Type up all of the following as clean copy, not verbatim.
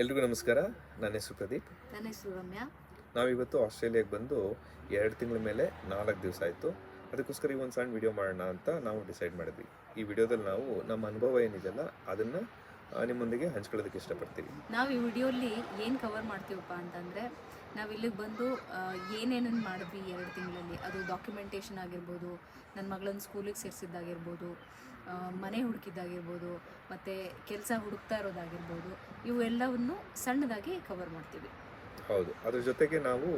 ಎಲ್ರಿಗೂ ನಮಸ್ಕಾರ. ನನ್ನ ಹೆಸರು ಪ್ರದೀಪ್. ನನ್ನ ಹೆಸರು ರಮ್ಯಾ. ನಾವಿವತ್ತು ಆಸ್ಟ್ರೇಲಿಯಾಗೆ ಬಂದು 2 ತಿಂಗಳ ಮೇಲೆ 4 ದಿವಸ ಆಯಿತು. ಅದಕ್ಕೋಸ್ಕರ ಈ ಒಂದು ಸಣ್ಣ ವಿಡಿಯೋ ಮಾಡೋಣ ಅಂತ ನಾವು ಡಿಸೈಡ್ ಮಾಡಿದ್ವಿ. ಈ ವಿಡಿಯೋದಲ್ಲಿ ನಾವು ನಮ್ಮ ಅನುಭವ ಏನಿದೆಯಲ್ಲ ಅದನ್ನು ನಿಮ್ಮೊಂದಿಗೆ ಹಂಚ್ಕೊಳ್ಳೋದಕ್ಕೆ ಇಷ್ಟಪಡ್ತೀವಿ. ನಾವು ಈ ವಿಡಿಯೋಲಿ ಏನು ಕವರ್ ಮಾಡ್ತೀವಪ್ಪ ಅಂತಂದರೆ, ನಾವು ಇಲ್ಲಿಗೆ ಬಂದು ಏನೇನು ಮಾಡಿದ್ವಿ 2 ತಿಂಗಳಲ್ಲಿ, ಅದು ಡಾಕ್ಯುಮೆಂಟೇಷನ್ ಆಗಿರ್ಬೋದು, ನನ್ನ ಮಗಳನ್ನ ಸ್ಕೂಲಿಗೆ ಸೇರಿಸಿದ್ದಾಗಿರ್ಬೋದು, ಮನೆ ಹುಡುಕಿದ್ದಾಗಿರ್ಬೋದು, ಮತ್ತು ಕೆಲಸ ಹುಡುಕ್ತಾ ಇರೋದಾಗಿರ್ಬೋದು, ಇವೆಲ್ಲವನ್ನು ಸಣ್ಣದಾಗಿ ಕವರ್ ಮಾಡ್ತೀವಿ. ಹೌದು, ಅದ್ರ ಜೊತೆಗೆ ನಾವು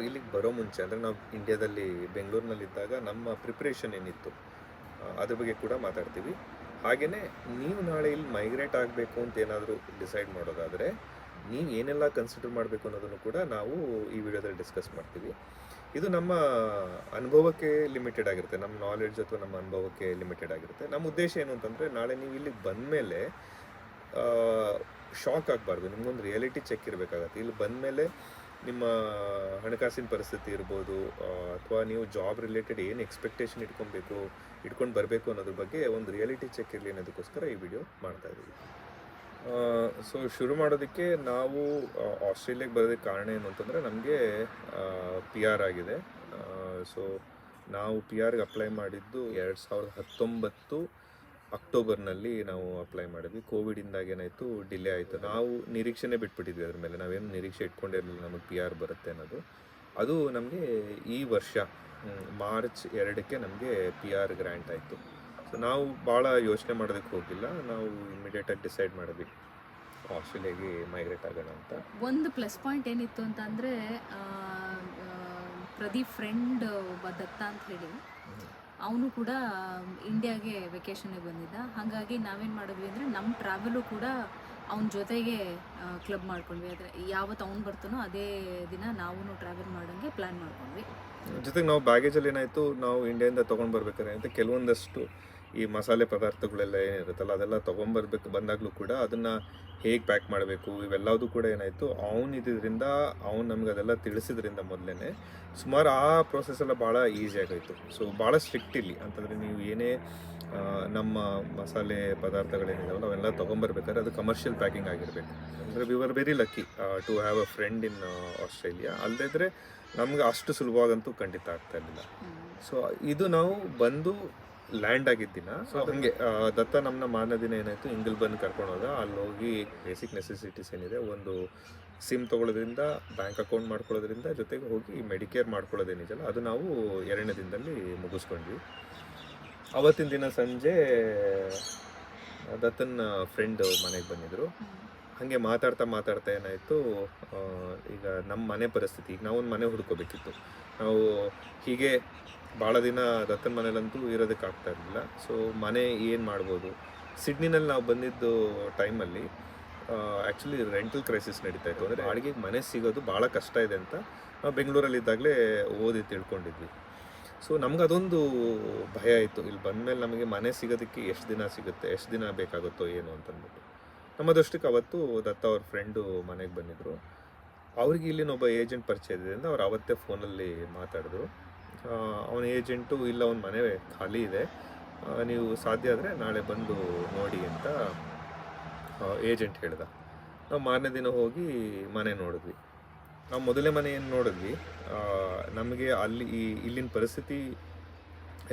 ಇಲ್ಲಿಗೆ ಬರೋ ಮುಂಚೆ ಅಂದರೆ ನಾವು ಇಂಡಿಯಾದಲ್ಲಿ ಬೆಂಗಳೂರಿನಲ್ಲಿದ್ದಾಗ ನಮ್ಮ ಪ್ರಿಪ್ರೇಷನ್ ಏನಿತ್ತು ಅದ್ರ ಬಗ್ಗೆ ಕೂಡ ಮಾತಾಡ್ತೀವಿ. ಹಾಗೆಯೇ ನೀವು ನಾಳೆ ಇಲ್ಲಿ ಮೈಗ್ರೇಟ್ ಆಗಬೇಕು ಅಂತ ಏನಾದರೂ ಡಿಸೈಡ್ ಮಾಡೋದಾದರೆ ನೀವು ಏನೆಲ್ಲ ಕನ್ಸಿಡರ್ ಮಾಡಬೇಕು ಅನ್ನೋದನ್ನು ಕೂಡ ನಾವು ಈ ವಿಡಿಯೋದಲ್ಲಿ ಡಿಸ್ಕಸ್ ಮಾಡ್ತೀವಿ. ಇದು ನಮ್ಮ ಅನುಭವಕ್ಕೆ ಲಿಮಿಟೆಡ್ ಆಗಿರುತ್ತೆ, ನಮ್ಮ ನಾಲೆಡ್ಜ್ ಅಥವಾ ನಮ್ಮ ಅನುಭವಕ್ಕೆ ಲಿಮಿಟೆಡ್ ಆಗಿರುತ್ತೆ. ನಮ್ಮ ಉದ್ದೇಶ ಏನು ಅಂತಂದರೆ, ನಾಳೆ ನೀವು ಇಲ್ಲಿಗೆ ಬಂದಮೇಲೆ ಶಾಕ್ ಆಗಬಾರ್ದು, ನಿಮ್ಗೊಂದು ರಿಯಾಲಿಟಿ ಚೆಕ್ ಇರಬೇಕಾಗತ್ತೆ. ಇಲ್ಲಿ ಬಂದಮೇಲೆ ನಿಮ್ಮ ಹಣಕಾಸಿನ ಪರಿಸ್ಥಿತಿ ಇರ್ಬೋದು, ಅಥವಾ ನೀವು ಜಾಬ್ ರಿಲೇಟೆಡ್ ಏನು ಎಕ್ಸ್ಪೆಕ್ಟೇಷನ್ ಇಟ್ಕೊಂಡು ಬರಬೇಕು ಅನ್ನೋದ್ರ ಬಗ್ಗೆ ಒಂದು ರಿಯಾಲಿಟಿ ಚೆಕ್ ಇರಲಿ ಅನ್ನೋದಕ್ಕೋಸ್ಕರ ಈ ವಿಡಿಯೋ ಮಾಡ್ತಾಯಿದ್ದೀವಿ. ಸೊ ಶುರು ಮಾಡೋದಕ್ಕೆ ನಾವು ಆಸ್ಟ್ರೇಲಿಯಾಗೆ ಬರೋದಕ್ಕೆ ಕಾರಣ ಏನು ಅಂತಂದರೆ, ನಮಗೆ PR ಆಗಿದೆ. ಸೊ ನಾವು PRಗೆ ಅಪ್ಲೈ ಮಾಡಿದ್ದು 2019 ಅಕ್ಟೋಬರ್ನಲ್ಲಿ ನಾವು ಅಪ್ಲೈ ಮಾಡಿದ್ವಿ. ಕೋವಿಡಿಂದಾಗಿ ಏನಾಯಿತು, ಡಿಲೇ ಆಯಿತು. ನಾವು ನಿರೀಕ್ಷೆನೇ ಬಿಟ್ಬಿಟ್ಟಿದ್ವಿ ಅದ್ರ ಮೇಲೆ, ನಾವೇನು ನಿರೀಕ್ಷೆ ಇಟ್ಕೊಂಡಿರಲಿಲ್ಲ ನಮಗೆ PR ಬರುತ್ತೆ ಅನ್ನೋದು. ಅದು ನಮಗೆ ಈ ವರ್ಷ ಮಾರ್ಚ್ 2ಕ್ಕೆ ನಮಗೆ PR ಗ್ರ್ಯಾಂಟ್ ಆಯಿತು. ಸೊ ನಾವು ಭಾಳ ಯೋಚನೆ ಮಾಡೋದಕ್ಕೆ ಹೋಗಿಲ್ಲ, ನಾವು ಇಮಿಡಿಯೇಟಾಗಿ ಡಿಸೈಡ್ ಮಾಡಿದ್ವಿ ಆಸ್ಟ್ರೇಲಿಯಾಗೆ ಮೈಗ್ರೇಟ್ ಆಗೋಣ ಅಂತ. ಒಂದು ಪ್ಲಸ್ ಪಾಯಿಂಟ್ ಏನಿತ್ತು ಅಂತಂದರೆ, ಪ್ರದೀಪ್ ಫ್ರೆಂಡ್ ಒಬ್ಬ ದತ್ತ ಅಂತ ಹೇಳಿ, ಅವನು ಕೂಡ ಇಂಡಿಯಾಗೆ ವೆಕೇಷನ್ಗೆ ಬಂದಿದ್ದ. ಹಾಗಾಗಿ ನಾವೇನು ಮಾಡಿದ್ವಿ ಅಂದರೆ, ನಮ್ಮ ಟ್ರಾವೆಲು ಕೂಡ ಅವನ ಜೊತೆಗೆ ಕ್ಲಬ್ ಮಾಡ್ಕೊಂಡ್ವಿ. ಆದರೆ ಯಾವತ್ತು ಅವ್ನು ಬರ್ತಾನೋ ಅದೇ ದಿನ ನಾವು ಟ್ರಾವೆಲ್ ಮಾಡೋಂಗೆ ಪ್ಲ್ಯಾನ್ ಮಾಡ್ಕೊಂಡ್ವಿ. ಜೊತೆಗೆ ನಾವು ಬ್ಯಾಗೇಜಲ್ಲಿ ಏನಾಯಿತು, ನಾವು ಇಂಡಿಯಾದಿಂದ ತೊಗೊಂಡು ಬರ್ಬೇಕಾದ್ರೆ ಅಂತ ಕೆಲವೊಂದಷ್ಟು ಈ ಮಸಾಲೆ ಪದಾರ್ಥಗಳೆಲ್ಲ ಏನಿರುತ್ತಲ್ಲ ಅದೆಲ್ಲ ಬಂದಾಗಲೂ ಕೂಡ ಅದನ್ನು ಹೇಗೆ ಪ್ಯಾಕ್ ಮಾಡಬೇಕು ಇವೆಲ್ಲದೂ ಕೂಡ ಏನಾಯಿತು, ಅವ್ನು ನಮ್ಗೆ ಅದೆಲ್ಲ ತಿಳಿಸಿದ್ರಿಂದ ಮೊದಲೇ ಸುಮಾರು ಆ ಪ್ರೋಸೆಸ್ ಎಲ್ಲ ಭಾಳ ಈಸಿ ಆಗೋಯಿತು. ಸೊ ಭಾಳ ಸ್ಟ್ರಿಕ್ಟ್ ಇಲ್ಲಿ ಅಂತಂದರೆ, ನೀವು ಏನೇ ನಮ್ಮ ಮಸಾಲೆ ಪದಾರ್ಥಗಳೇನಿದಾವಲ್ಲ ಅವೆಲ್ಲ ತೊಗೊಂಬರ್ಬೇಕಾದ್ರೆ ಅದು ಕಮರ್ಷಿಯಲ್ ಪ್ಯಾಕಿಂಗ್ ಆಗಿರಬೇಕು. ಅಂದರೆ we are very lucky to have a friend in Australia. ಅಲ್ಲದಿದ್ದರೆ ನಮ್ಗೆ ಅಷ್ಟು ಸುಲಭವಾಗಂತೂ ಖಂಡಿತ ಆಗ್ತಾ ಇರಲಿಲ್ಲ. ಸೊ ಇದು ನಾವು ಬಂದು ಲ್ಯಾಂಡ್ ಆಗಿದ್ದಿನ. ಸೊ ಹಾಗೆ ದತ್ತ ನಮ್ಮನ್ನ ಮಾರನೇ ದಿನ ಏನಾಯಿತು, ಇಂಗಲ್ ಬಂದು ಕರ್ಕೊಂಡು ಹೋದ. ಅಲ್ಲಿ ಹೋಗಿ ಬೇಸಿಕ್ ನೆಸೆಸಿಟೀಸ್ ಏನಿದೆ, ಒಂದು ಸಿಮ್ ತೊಗೊಳ್ಳೋದ್ರಿಂದ, ಬ್ಯಾಂಕ್ ಅಕೌಂಟ್ ಮಾಡ್ಕೊಳ್ಳೋದ್ರಿಂದ, ಜೊತೆಗೆ ಹೋಗಿ ಮೆಡಿಕೇರ್ ಮಾಡ್ಕೊಳ್ಳೋದೇನಿದೆಯಲ್ಲ ಅದು ನಾವು 2ನೇ ದಿನದಲ್ಲಿ ಮುಗಿಸ್ಕೊಂಡ್ವಿ. ಅವತ್ತಿನ ದಿನ ಸಂಜೆ ದತ್ತನ ಫ್ರೆಂಡ್ ಮನೆಗೆ ಬಂದಿದ್ದರು. ಹಾಗೆ ಮಾತಾಡ್ತಾ ಏನಾಯಿತು, ಈಗ ನಮ್ಮ ಮನೆ ಪರಿಸ್ಥಿತಿ, ಈಗ ನಾವೊಂದು ಮನೆ ಹುಡ್ಕೋಬೇಕಿತ್ತು. ನಾವು ಹೀಗೆ ಭಾಳ ದಿನ ದತ್ತನ ಮನೇಲಂತೂ ಇರೋದಕ್ಕೆ ಆಗ್ತಾ ಇರಲಿಲ್ಲ. ಸೊ ಮನೆ ಏನು ಮಾಡ್ಬೋದು, ಸಿಡ್ನಿನಲ್ಲಿ ನಾವು ಬಂದಿದ್ದು ಟೈಮಲ್ಲಿ ಆ್ಯಕ್ಚುಲಿ ರೆಂಟಲ್ ಕ್ರೈಸಿಸ್ ನಡೀತಾ ಇತ್ತು. ಅಂದರೆ ಬಾಡಿಗೆಗೆ ಮನೆ ಸಿಗೋದು ಭಾಳ ಕಷ್ಟ ಇದೆ ಅಂತ ನಾವು ಬೆಂಗಳೂರಲ್ಲಿದ್ದಾಗಲೇ ಓದಿ ತಿಳ್ಕೊಂಡಿದ್ವಿ. ಸೊ ನಮ್ಗೆ ಅದೊಂದು ಭಯ ಇತ್ತು, ಇಲ್ಲಿ ಬಂದಮೇಲೆ ನಮಗೆ ಮನೆ ಸಿಗೋದಕ್ಕೆ ಎಷ್ಟು ದಿನ ಬೇಕಾಗುತ್ತೋ ಏನು ಅಂತಂದ್ಬಿಟ್ಟು. ನಮ್ಮದಷ್ಟಕ್ಕೆ ಅವತ್ತು ದತ್ತ ಅವ್ರ ಫ್ರೆಂಡು ಮನೆಗೆ ಬಂದಿದ್ದರು. ಅವ್ರಿಗೆ ಇಲ್ಲಿನೊಬ್ಬ ಏಜೆಂಟ್ ಪರಿಚಯ ಇದ್ರಿಂದ ಅವ್ರು ಅವತ್ತೇ ಫೋನಲ್ಲಿ ಮಾತಾಡಿದ್ರು. ಅವನ ಏಜೆಂಟು, ಇಲ್ಲ ಒಂದು ಮನೆ ಖಾಲಿ ಇದೆ, ನೀವು ಸಾಧ್ಯ ಆದರೆ ನಾಳೆ ಬಂದು ನೋಡಿ ಅಂತ ಏಜೆಂಟ್ ಹೇಳ್ದ. ನಾವು ಮಾರನೇ ದಿನ ಹೋಗಿ ಮನೆ ನೋಡಿದ್ವಿ. ನಾವು ಮೊದಲೇ ಮನೆ ಏನು ನೋಡಿದ್ವಿ, ನಮಗೆ ಇಲ್ಲಿನ ಪರಿಸ್ಥಿತಿ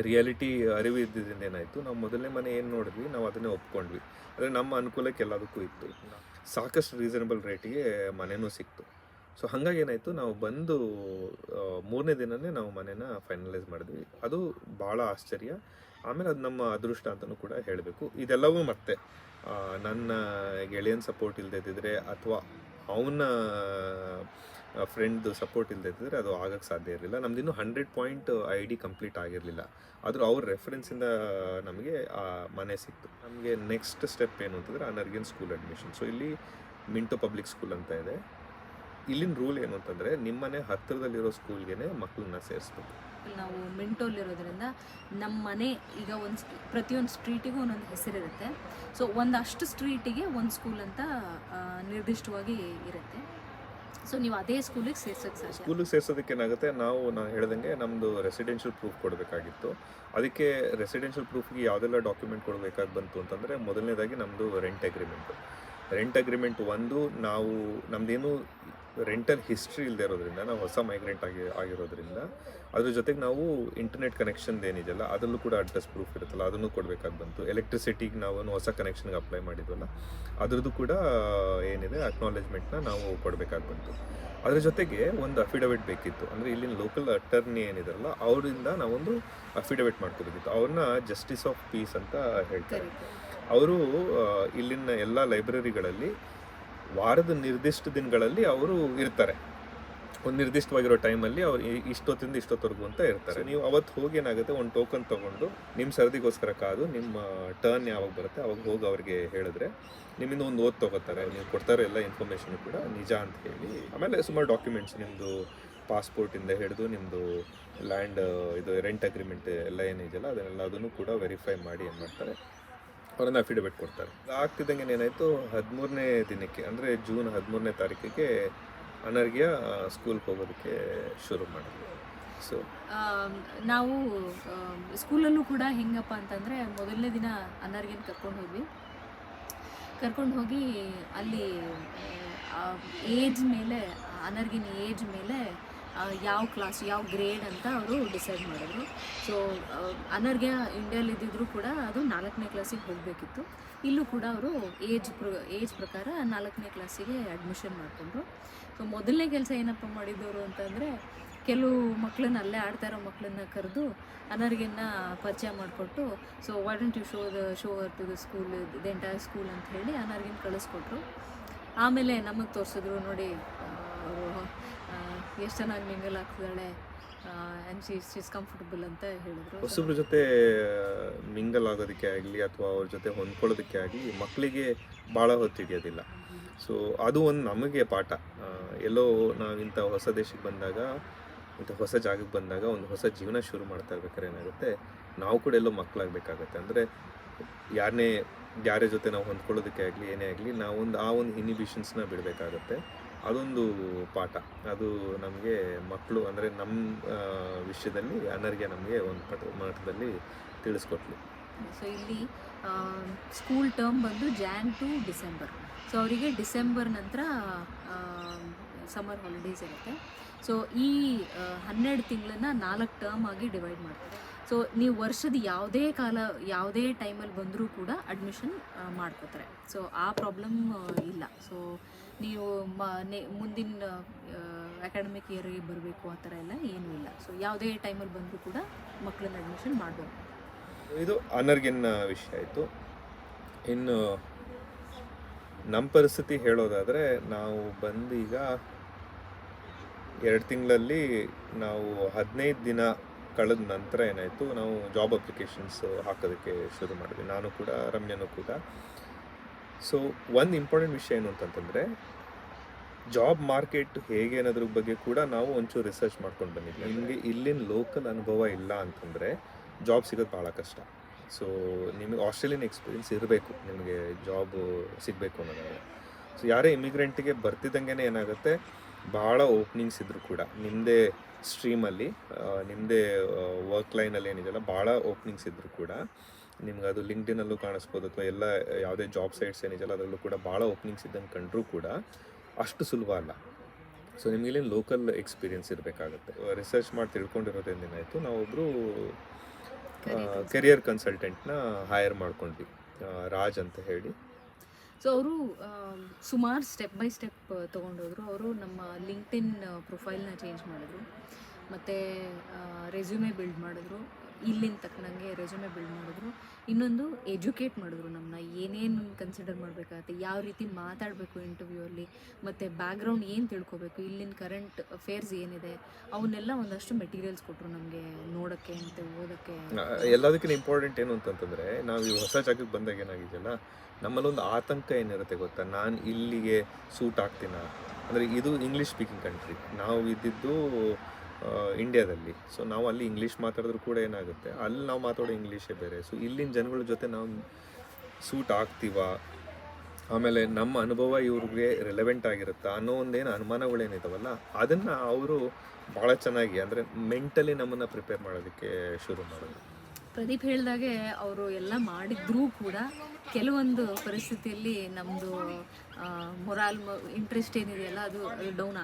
ರಿಯಾಲಿಟಿ ಅರಿವು ಇದ್ದಿದ್ದರಿಂದ ಏನಾಯಿತು, ನಾವು ಮೊದಲನೇ ಮನೆ ಏನು ನೋಡಿದ್ವಿ ನಾವು ಅದನ್ನೇ ಒಪ್ಕೊಂಡ್ವಿ. ಅಂದರೆ ನಮ್ಮ ಅನುಕೂಲಕ್ಕೆ ಎಲ್ಲದಕ್ಕೂ ಇತ್ತು, ಸಾಕಷ್ಟು ರೀಸನಬಲ್ ರೇಟಿಗೆ ಮನೆಯೂ ಸಿಕ್ತು. ಸೊ ಹಾಗಾಗಿ ಏನಾಯಿತು, ನಾವು ಬಂದು 3ನೇ ದಿನವೇ ನಾವು ಮನೇನ ಫೈನಲೈಸ್ ಮಾಡಿದ್ವಿ. ಅದು ಭಾಳ ಆಶ್ಚರ್ಯ. ಆಮೇಲೆ ಅದು ನಮ್ಮ ಅದೃಷ್ಟ ಅಂತಲೂ ಕೂಡ ಹೇಳಬೇಕು. ಇದೆಲ್ಲವೂ ಮತ್ತೆ ನನ್ನ ಗೆಳೆಯನ ಸಪೋರ್ಟ್ ಇಲ್ಲದಿದ್ದರೆ ಅಥವಾ ಅವನ ಫ್ರೆಂಡ್ದು ಸಪೋರ್ಟ್ ಇಲ್ಲದಿದ್ದರೆ ಅದು ಆಗೋಕ್ಕೆ ಸಾಧ್ಯ ಇರಲಿಲ್ಲ. ನಮ್ದಿನ್ನೂ 100 ಪಾಯಿಂಟ್ ID ಕಂಪ್ಲೀಟ್ ಆಗಿರಲಿಲ್ಲ. ಆದರೂ ಅವ್ರ ರೆಫರೆನ್ಸಿಂದ ನಮಗೆ ಆ ಮನೆ ಸಿಕ್ತು. ನಮಗೆ ನೆಕ್ಸ್ಟ್ ಸ್ಟೆಪ್ ಏನು ಅಂತಂದರೆ ಅನರ್ಗಿನ್ ಸ್ಕೂಲ್ ಅಡ್ಮಿಷನ್. ಸೊ ಇಲ್ಲಿ ಮಿಂಟೋ ಪಬ್ಲಿಕ್ ಸ್ಕೂಲ್ ಅಂತ ಇದೆ. ಇಲ್ಲಿನ ರೂಲ್ ಏನು ಅಂತಂದರೆ, ನಿಮ್ಮನೆ ಹತ್ತಿರದಲ್ಲಿರೋ ಸ್ಕೂಲ್ಗೆ ಮಕ್ಕಳನ್ನ ಸೇರಿಸ್ಬೇಕು. ನಾವು ಮಿಂಟೋಲಿರೋದ್ರಿಂದ ನಮ್ಮ ಮನೆ ಈಗ ಪ್ರತಿಯೊಂದು ಸ್ಟ್ರೀಟಿಗೂ ಒಂದೊಂದು ಹೆಸರಿರುತ್ತೆ. ಸೊ ಒಂದಷ್ಟು ಸ್ಟ್ರೀಟಿಗೆ ಒಂದು ಸ್ಕೂಲ್ ಅಂತ ನಿರ್ದಿಷ್ಟವಾಗಿ ಇರುತ್ತೆ. ಸೊ ನೀವು ಅದೇ ಸ್ಕೂಲಿಗೆ ಸೇರ್ಸೋದಕ್ಕೆ ಏನಾಗುತ್ತೆ, ನಾನು ಹೇಳ್ದಂಗೆ ನಮ್ಮದು ರೆಸಿಡೆನ್ಷಿಯಲ್ ಪ್ರೂಫ್ ಕೊಡಬೇಕಾಗಿತ್ತು. ಅದಕ್ಕೆ ರೆಸಿಡೆನ್ಷಿಯಲ್ ಪ್ರೂಫ್ಗೆ ಯಾವುದೆಲ್ಲ ಡಾಕ್ಯುಮೆಂಟ್ ಕೊಡಬೇಕಾಗಿ ಬಂತು ಅಂತಂದರೆ, ಮೊದಲನೇದಾಗಿ ನಮ್ಮದು ರೆಂಟ್ ಅಗ್ರಿಮೆಂಟು. ರೆಂಟ್ ಅಗ್ರಿಮೆಂಟ್ ಒಂದು, ನಾವು ನಮ್ಮದೇನು ರೆಂಟಲ್ ಹಿಸ್ಟ್ರಿ ಇಲ್ಲದೆ ಇರೋದ್ರಿಂದ, ನಾವು ಹೊಸ ಮೈಗ್ರೆಂಟ್ ಆಗಿರೋದ್ರಿಂದ ಅದ್ರ ಜೊತೆಗೆ ನಾವು ಇಂಟರ್ನೆಟ್ ಕನೆಕ್ಷನ್ ಏನಿದೆಯಲ್ಲ ಅದರಲ್ಲೂ ಕೂಡ ಅಡ್ರೆಸ್ ಪ್ರೂಫ್ ಇರುತ್ತಲ್ಲ ಅದನ್ನು ಕೊಡಬೇಕಾಗಿ ಬಂತು. ಎಲೆಕ್ಟ್ರಿಸಿಟಿಗೆ ನಾವು ಹೊಸ ಕನೆಕ್ಷನ್ಗೆ ಅಪ್ಲೈ ಮಾಡಿದ್ವಲ್ಲ ಅದ್ರದ್ದು ಕೂಡ ಏನಿದೆ ಅಕ್ನಾಲೇಜ್ಮೆಂಟ್ನ ನಾವು ಕೊಡಬೇಕಾಗಿ ಬಂತು. ಅದ್ರ ಜೊತೆಗೆ ಒಂದು ಅಫಿಡವಿಟ್ ಬೇಕಿತ್ತು. ಅಂದರೆ ಇಲ್ಲಿನ ಲೋಕಲ್ ಅಟರ್ನಿ ಏನಿದಾರಲ್ಲ ಅವರಿಂದ ನಾವೊಂದು ಅಫಿಡವಿಟ್ ಮಾಡ್ಕೋಬೇಕಿತ್ತು. ಅವ್ರನ್ನ ಜಸ್ಟಿಸ್ ಆಫ್ ಪೀಸ್ ಅಂತ ಹೇಳ್ತಾರೆ. ಅವರು ಇಲ್ಲಿನ ಎಲ್ಲ ಲೈಬ್ರರಿಗಳಲ್ಲಿ ವಾರದ ನಿರ್ದಿಷ್ಟ ದಿನಗಳಲ್ಲಿ ಅವರು ಇರ್ತಾರೆ. ಒಂದು ನಿರ್ದಿಷ್ಟವಾಗಿರೋ ಟೈಮಲ್ಲಿ ಅವ್ರು ಇಷ್ಟೊತ್ತಿಂದ ಇಷ್ಟೊತ್ತವರೆಗೂ ಅಂತ ಇರ್ತಾರೆ. ನೀವು ಅವತ್ತು ಹೋಗಿ ಏನಾಗುತ್ತೆ, ಒಂದು ಟೋಕನ್ ತೊಗೊಂಡು ನಿಮ್ಮ ಸರದಿಗೋಸ್ಕರ ಕಾದು ನಿಮ್ಮ ಟರ್ನ್ ಯಾವಾಗ ಬರುತ್ತೆ ಅವಾಗ ಹೋಗಿ ಅವ್ರಿಗೆ ಹೇಳಿದ್ರೆ ನಿಮ್ಮಿಂದ ಒಂದು ಓದ್ ತೊಗೋತಾರೆ. ನೀವು ಕೊಡ್ತಾರೆ ಎಲ್ಲ ಇನ್ಫಾರ್ಮೇಷನ್ ಕೂಡ ನಿಜ ಅಂತ ಹೇಳಿ. ಆಮೇಲೆ ಸುಮಾರು ಡಾಕ್ಯುಮೆಂಟ್ಸ್, ನಿಮ್ಮದು ಪಾಸ್ಪೋರ್ಟಿಂದ ಹಿಡಿದು ನಿಮ್ಮದು ಲ್ಯಾಂಡ್ ಇದು ರೆಂಟ್ ಅಗ್ರಿಮೆಂಟ್ ಎಲ್ಲ ಏನಿದೆಯಲ್ಲ ಅದನ್ನು ಕೂಡ ವೆರಿಫೈ ಮಾಡಿ ಏನು ಮಾಡ್ತಾರೆ, ಅವ್ರನ್ನ ಅಫಿಡವಿಟ್ ಕೊಡ್ತಾರೆ. ಆಗ್ತಿದ್ದಂಗೆ ಏನಾಯಿತು, 13ನೇ ದಿನಕ್ಕೆ ಅಂದರೆ ಜೂನ್ 13ನೇ ತಾರೀಕಿಗೆ ಅನರ್ಘ್ಯ ಸ್ಕೂಲ್ಗೆ ಹೋಗೋದಕ್ಕೆ ಶುರು ಮಾಡಿದ್ವಿ. ಸೊ ನಾವು ಸ್ಕೂಲಲ್ಲೂ ಕೂಡ ಹೆಂಗಪ್ಪ ಅಂತಂದರೆ ಮೊದಲನೇ ದಿನ ಅನರ್ಘ್ಯನ ಕರ್ಕೊಂಡು ಹೋಗಿ ಅಲ್ಲಿ ಏಜ್ ಮೇಲೆ, ಅನರ್ಘ್ಯನ ಏಜ್ ಮೇಲೆ ಯಾವ ಕ್ಲಾಸ್ ಯಾವ ಗ್ರೇಡ್ ಅಂತ ಅವರು ಡಿಸೈಡ್ ಮಾಡಿದ್ರು. ಸೊ ಅನರ್ಘ್ಯ ಇಂಡಿಯಾಲಿ ಇದ್ದಿದ್ರು ಕೂಡ ಅದು 4ನೇ ಕ್ಲಾಸಿಗೆ ಹೋಗಬೇಕಿತ್ತು. ಇಲ್ಲೂ ಕೂಡ ಅವರು ಏಜ್ ಪ್ರಕಾರ 4ನೇ ಕ್ಲಾಸಿಗೆ ಅಡ್ಮಿಷನ್ ಮಾಡಿಕೊಂಡ್ರು. ಸೊ ಮೊದಲನೇ ಕೆಲಸ ಏನಪ್ಪ ಮಾಡಿದವರು ಅಂತಂದರೆ, ಕೆಲವು ಮಕ್ಕಳನ್ನ ಅಲ್ಲೇ ಆಡ್ತಾ ಇರೋ ಮಕ್ಕಳನ್ನ ಕರೆದು ಅನರ್ಘ್ಯನ ಪರಿಚಯ ಮಾಡಿಕೊಟ್ಟು, so why don't you show to the school, the entire school ಅಂತ ಹೇಳಿ ಅನರ್ಘ್ಯನ ಕಳಿಸ್ಕೊಟ್ರು. ಆಮೇಲೆ ನಮಗೆ ತೋರಿಸಿದ್ರು, ನೋಡಿ ಅವರು ಎಷ್ಟು ಚೆನ್ನಾಗಿ ಮಿಂಗಲ್ ಆಗ್ತಿದ್ದಾಳೆ ಆ್ಯಂಡ್ ಶೀಸ್ ಕಂಫರ್ಟಬಲ್ ಅಂತ ಹೇಳಿದ್ರು. ಹೊಸಬ್ರ ಜೊತೆ ಮಿಂಗಲ್ ಆಗೋದಕ್ಕೆ ಆಗಲಿ ಅಥವಾ ಅವ್ರ ಜೊತೆ ಹೊಂದ್ಕೊಳ್ಳೋದಕ್ಕೆ ಆಗಲಿ ಮಕ್ಕಳಿಗೆ ಭಾಳ ಹೊತ್ತು ಹಿಡಿಯೋದಿಲ್ಲ. ಸೊ ಅದು ಒಂದು ನಮಗೆ ಪಾಠ. ಎಲ್ಲೋ ನಾವು ಇಂಥ ಹೊಸ ದೇಶಕ್ಕೆ ಬಂದಾಗ, ಇಂಥ ಹೊಸ ಜಾಗಕ್ಕೆ ಬಂದಾಗ, ಒಂದು ಹೊಸ ಜೀವನ ಶುರು ಮಾಡ್ತಾ ಇರ್ಬೇಕಾದ್ರೆ ಏನಾಗುತ್ತೆ, ನಾವು ಕೂಡ ಎಲ್ಲೋ ಮಕ್ಕಳಾಗಬೇಕಾಗತ್ತೆ. ಅಂದರೆ ಯಾರೇ ಜೊತೆ ನಾವು ಹೊಂದ್ಕೊಳ್ಳೋದಕ್ಕೆ ಆಗಲಿ ಏನೇ ಆಗಲಿ ಆ ಒಂದು ಇನಿಬಿಷನ್ಸ್ನ ಬಿಡಬೇಕಾಗತ್ತೆ. ಅದೊಂದು ಪಾಠ. ಅದು ನಮಗೆ ಮಕ್ಕಳು ಅಂದರೆ ನಮ್ಮ ವಿಷಯದಲ್ಲಿ ಅನರ್ಘ್ಯ ನಮಗೆ ಒಂದು ಮಟ್ಟದಲ್ಲಿ ತಿಳಿಸ್ಕೊಟ್ಲು. ಸೊ ಇಲ್ಲಿ ಸ್ಕೂಲ್ ಟರ್ಮ್ ಬಂದು ಜಾನ್ ಟು ಡಿಸೆಂಬರ್. ಸೊ ಅವರಿಗೆ ಡಿಸೆಂಬರ್ ನಂತರ ಸಮ್ಮರ್ ಹಾಲಿಡೇಸ್ ಇರುತ್ತೆ. ಸೊ ಈ 12 ತಿಂಗಳನ್ನ 4 ಟರ್ಮ್ ಆಗಿ ಡಿವೈಡ್ ಮಾಡ್ತಾರೆ. ಸೊ ನೀವು ವರ್ಷದ ಯಾವುದೇ ಟೈಮಲ್ಲಿ ಬಂದರೂ ಕೂಡ ಅಡ್ಮಿಷನ್ ಮಾಡ್ಕೋತಾರೆ. ಸೊ ಆ ಪ್ರಾಬ್ಲಮ್ ಇಲ್ಲ. ಸೊ ನೀವು ಮುಂದಿನ ಅಕಾಡೆಮಿಕ್ ಇಯರಿಗೆ ಬರಬೇಕು ಆ ಥರ ಎಲ್ಲ ಏನೂ ಇಲ್ಲ. ಸೊ ಯಾವುದೇ ಟೈಮಲ್ಲಿ ಬಂದರೂ ಕೂಡ ಮಕ್ಕಳನ್ನ ಅಡ್ಮಿಷನ್ ಮಾಡ್ಬೋದು. ಇದು ಅನರ್ಘ್ಯನ ವಿಷಯ ಆಯಿತು. ಇನ್ನು ನಮ್ಮ ಪರಿಸ್ಥಿತಿ ಹೇಳೋದಾದರೆ, ನಾವು ಬಂದು ಈಗ 2 ತಿಂಗಳಲ್ಲಿ ನಾವು 15 ದಿನ ಕಳೆದ ನಂತರ ಏನಾಯಿತು, ನಾವು ಜಾಬ್ ಅಪ್ಲಿಕೇಶನ್ಸ್ ಹಾಕೋದಕ್ಕೆ ಶುರು ಮಾಡಿದ್ವಿ, ನಾನು ಕೂಡ ರಮ್ಯನೂ ಕೂಡ. ಸೊ ಒಂದು ಇಂಪಾರ್ಟೆಂಟ್ ವಿಷಯ ಏನು ಅಂತಂತಂದರೆ, ಜಾಬ್ ಮಾರ್ಕೆಟ್ ಹೇಗೆ ಅನ್ನೋದ್ರ ಬಗ್ಗೆ ಕೂಡ ನಾವು ಒಂಚೂರು ರಿಸರ್ಚ್ ಮಾಡ್ಕೊಂಡು ಬಂದಿದ್ವಿ. ನಿಮಗೆ ಇಲ್ಲಿನ ಲೋಕಲ್ ಅನುಭವ ಇಲ್ಲ ಅಂತಂದರೆ ಜಾಬ್ ಸಿಗೋದು ಭಾಳ ಕಷ್ಟ. ಸೊ ನಿಮಗೆ ಆಸ್ಟ್ರೇಲಿಯನ್ ಎಕ್ಸ್ಪೀರಿಯನ್ಸ್ ಇರಬೇಕು ನಿಮಗೆ ಜಾಬ್ ಸಿಗಬೇಕು ಅನ್ನೋದಾದ್ರೆ. ಸೊ ಯಾರೇ ಇಮಿಗ್ರೆಂಟಿಗೆ ಬರ್ತಿದ್ದಂಗೆ ಏನಾಗುತ್ತೆ, ಭಾಳ ಓಪ್ನಿಂಗ್ಸ್ ಇದ್ದರೂ ಕೂಡ ನಿಮ್ಮದೇ ಸ್ಟ್ರೀಮಲ್ಲಿ, ನಿಮ್ಮದೇ ವರ್ಕ್ ಲೈನಲ್ಲಿ ಏನಿದೆಯಲ್ಲ ಭಾಳ ಓಪ್ನಿಂಗ್ಸ್ ಇದ್ದರೂ ಕೂಡ ನಿಮ್ಗೆ ಅದು ಲಿಂಕ್ಡ್ಇನ್ನಲ್ಲೂ ಕಾಣಿಸ್ಬೋದು ಅಥವಾ ಎಲ್ಲ ಯಾವುದೇ ಜಾಬ್ ಸೈಟ್ಸ್ ಏನಿದೆಯಲ್ಲ ಅದರಲ್ಲೂ ಕೂಡ ಭಾಳ ಓಪ್ನಿಂಗ್ಸ್ ಇದ್ದಂಗೆ ಕಂಡ್ರೂ ಕೂಡ ಅಷ್ಟು ಸುಲಭ ಅಲ್ಲ. ಸೊ ನಿಮ್ಗೆ ಇಲ್ಲಿ ಲೋಕಲ್ ಎಕ್ಸ್ಪೀರಿಯನ್ಸ್ ಇರಬೇಕಾಗುತ್ತೆ. ರಿಸರ್ಚ್ ಮಾಡಿ ತಿಳ್ಕೊಂಡಿರೋದ್ರಿಂದ ಏನಾಯಿತು, ನಾವೊಬ್ಬರು ಕೆರಿಯರ್ ಕನ್ಸಲ್ಟೆಂಟ್ನ ಹೈರ್ ಮಾಡ್ಕೊಂಡ್ವಿ, ರಾಜ್ ಅಂತ ಹೇಳಿ. ಸೊ ಅವರು ಸುಮಾರು ಸ್ಟೆಪ್ ಬೈ ಸ್ಟೆಪ್ ತೊಗೊಂಡೋದ್ರು. ಅವರು ನಮ್ಮ ಲಿಂಕ್ಡ್ಇನ್ ಪ್ರೊಫೈಲ್ನ ಚೇಂಜ್ ಮಾಡಿದ್ರು, ಮತ್ತು ರೆಸ್ಯೂಮೆ ಬಿಲ್ಡ್ ಮಾಡಿದ್ರು, ಇಲ್ಲಿನ ತಕ್ಕನಂಗೆ ರೆಸ್ಯೂಮೆ ಬಿಲ್ಡ್ ಮಾಡಿದ್ರು. ಇನ್ನೊಂದು ಎಜುಕೇಟ್ ಮಾಡಿದ್ರು ನಮ್ಮನ್ನ, ಏನೇನು ಕನ್ಸಿಡರ್ ಮಾಡಬೇಕಾಗತ್ತೆ, ಯಾವ ರೀತಿ ಮಾತಾಡಬೇಕು ಇಂಟರ್ವ್ಯೂವಲ್ಲಿ, ಮತ್ತು ಬ್ಯಾಕ್ಗ್ರೌಂಡ್ ಏನು ತಿಳ್ಕೊಬೇಕು, ಇಲ್ಲಿನ ಕರೆಂಟ್ ಅಫೇರ್ಸ್ ಏನಿದೆ ಅವನ್ನೆಲ್ಲ ಒಂದಷ್ಟು ಮೆಟೀರಿಯಲ್ಸ್ ಕೊಟ್ಟರು ನಮಗೆ ನೋಡೋಕ್ಕೆ ಮತ್ತು ಓದೋಕ್ಕೆ. ಎಲ್ಲದಕ್ಕಿಂತ ಇಂಪಾರ್ಟೆಂಟ್ ಏನು ಅಂತಂತಂದರೆ, ನಾವು ಈ ಹೊಸ ಜಾಗಕ್ಕೆ ಬಂದಾಗ ಏನಾಗಿದೆಯಲ್ಲ, ನಮ್ಮಲ್ಲೊಂದು ಆತಂಕ ಏನಿರುತ್ತೆ ಗೊತ್ತಾ, ನಾನು ಇಲ್ಲಿಗೆ ಸೂಟ್ ಆಗ್ತೀನ. ಅಂದರೆ ಇದು ಇಂಗ್ಲೀಷ್ ಸ್ಪೀಕಿಂಗ್ ಕಂಟ್ರಿ, ನಾವು ಇದ್ದಿದ್ದು ಇಂಡಿಯಾದಲ್ಲಿ. ಸೊ ನಾವು ಅಲ್ಲಿ ಇಂಗ್ಲೀಷ್ ಮಾತಾಡಿದ್ರು ಕೂಡ ಏನಾಗುತ್ತೆ, ಅಲ್ಲಿ ನಾವು ಮಾತಾಡೋ ಇಂಗ್ಲೀಷೇ ಬೇರೆ. ಸೊ ಇಲ್ಲಿನ ಜನಗಳ ಜೊತೆ ನಾವು ಸೂಟ್ ಆಗ್ತೀವ, ಆಮೇಲೆ ನಮ್ಮ ಅನುಭವ ಇವ್ರಿಗೆ ರಿಲೆವೆಂಟ್ ಆಗಿರುತ್ತಾ ಅನ್ನೋ ಒಂದೇನು ಅನುಮಾನಗಳೇನಿದಾವಲ್ಲ ಅದನ್ನು ಅವರು ಭಾಳ ಚೆನ್ನಾಗಿ ಅಂದರೆ ಮೆಂಟಲಿ ನಮ್ಮನ್ನು ಪ್ರಿಪೇರ್ ಮಾಡೋದಕ್ಕೆ ಶುರು ಮಾಡಿದ್ರು. ಪ್ರದೀಪ್ ಹೇಳಿದಾಗೆ ಅವರು ಎಲ್ಲ ಮಾಡಿದ್ರೂ ಕೂಡ ಕೆಲವೊಂದು ಪರಿಸ್ಥಿತಿಯಲ್ಲಿ ನಮ್ಮದು ಮೊರಾಲ್ ಇಂಟ್ರೆಸ್ಟ್ ಏನಿದೆಯಲ್ಲ ಅದು ಡೌನ್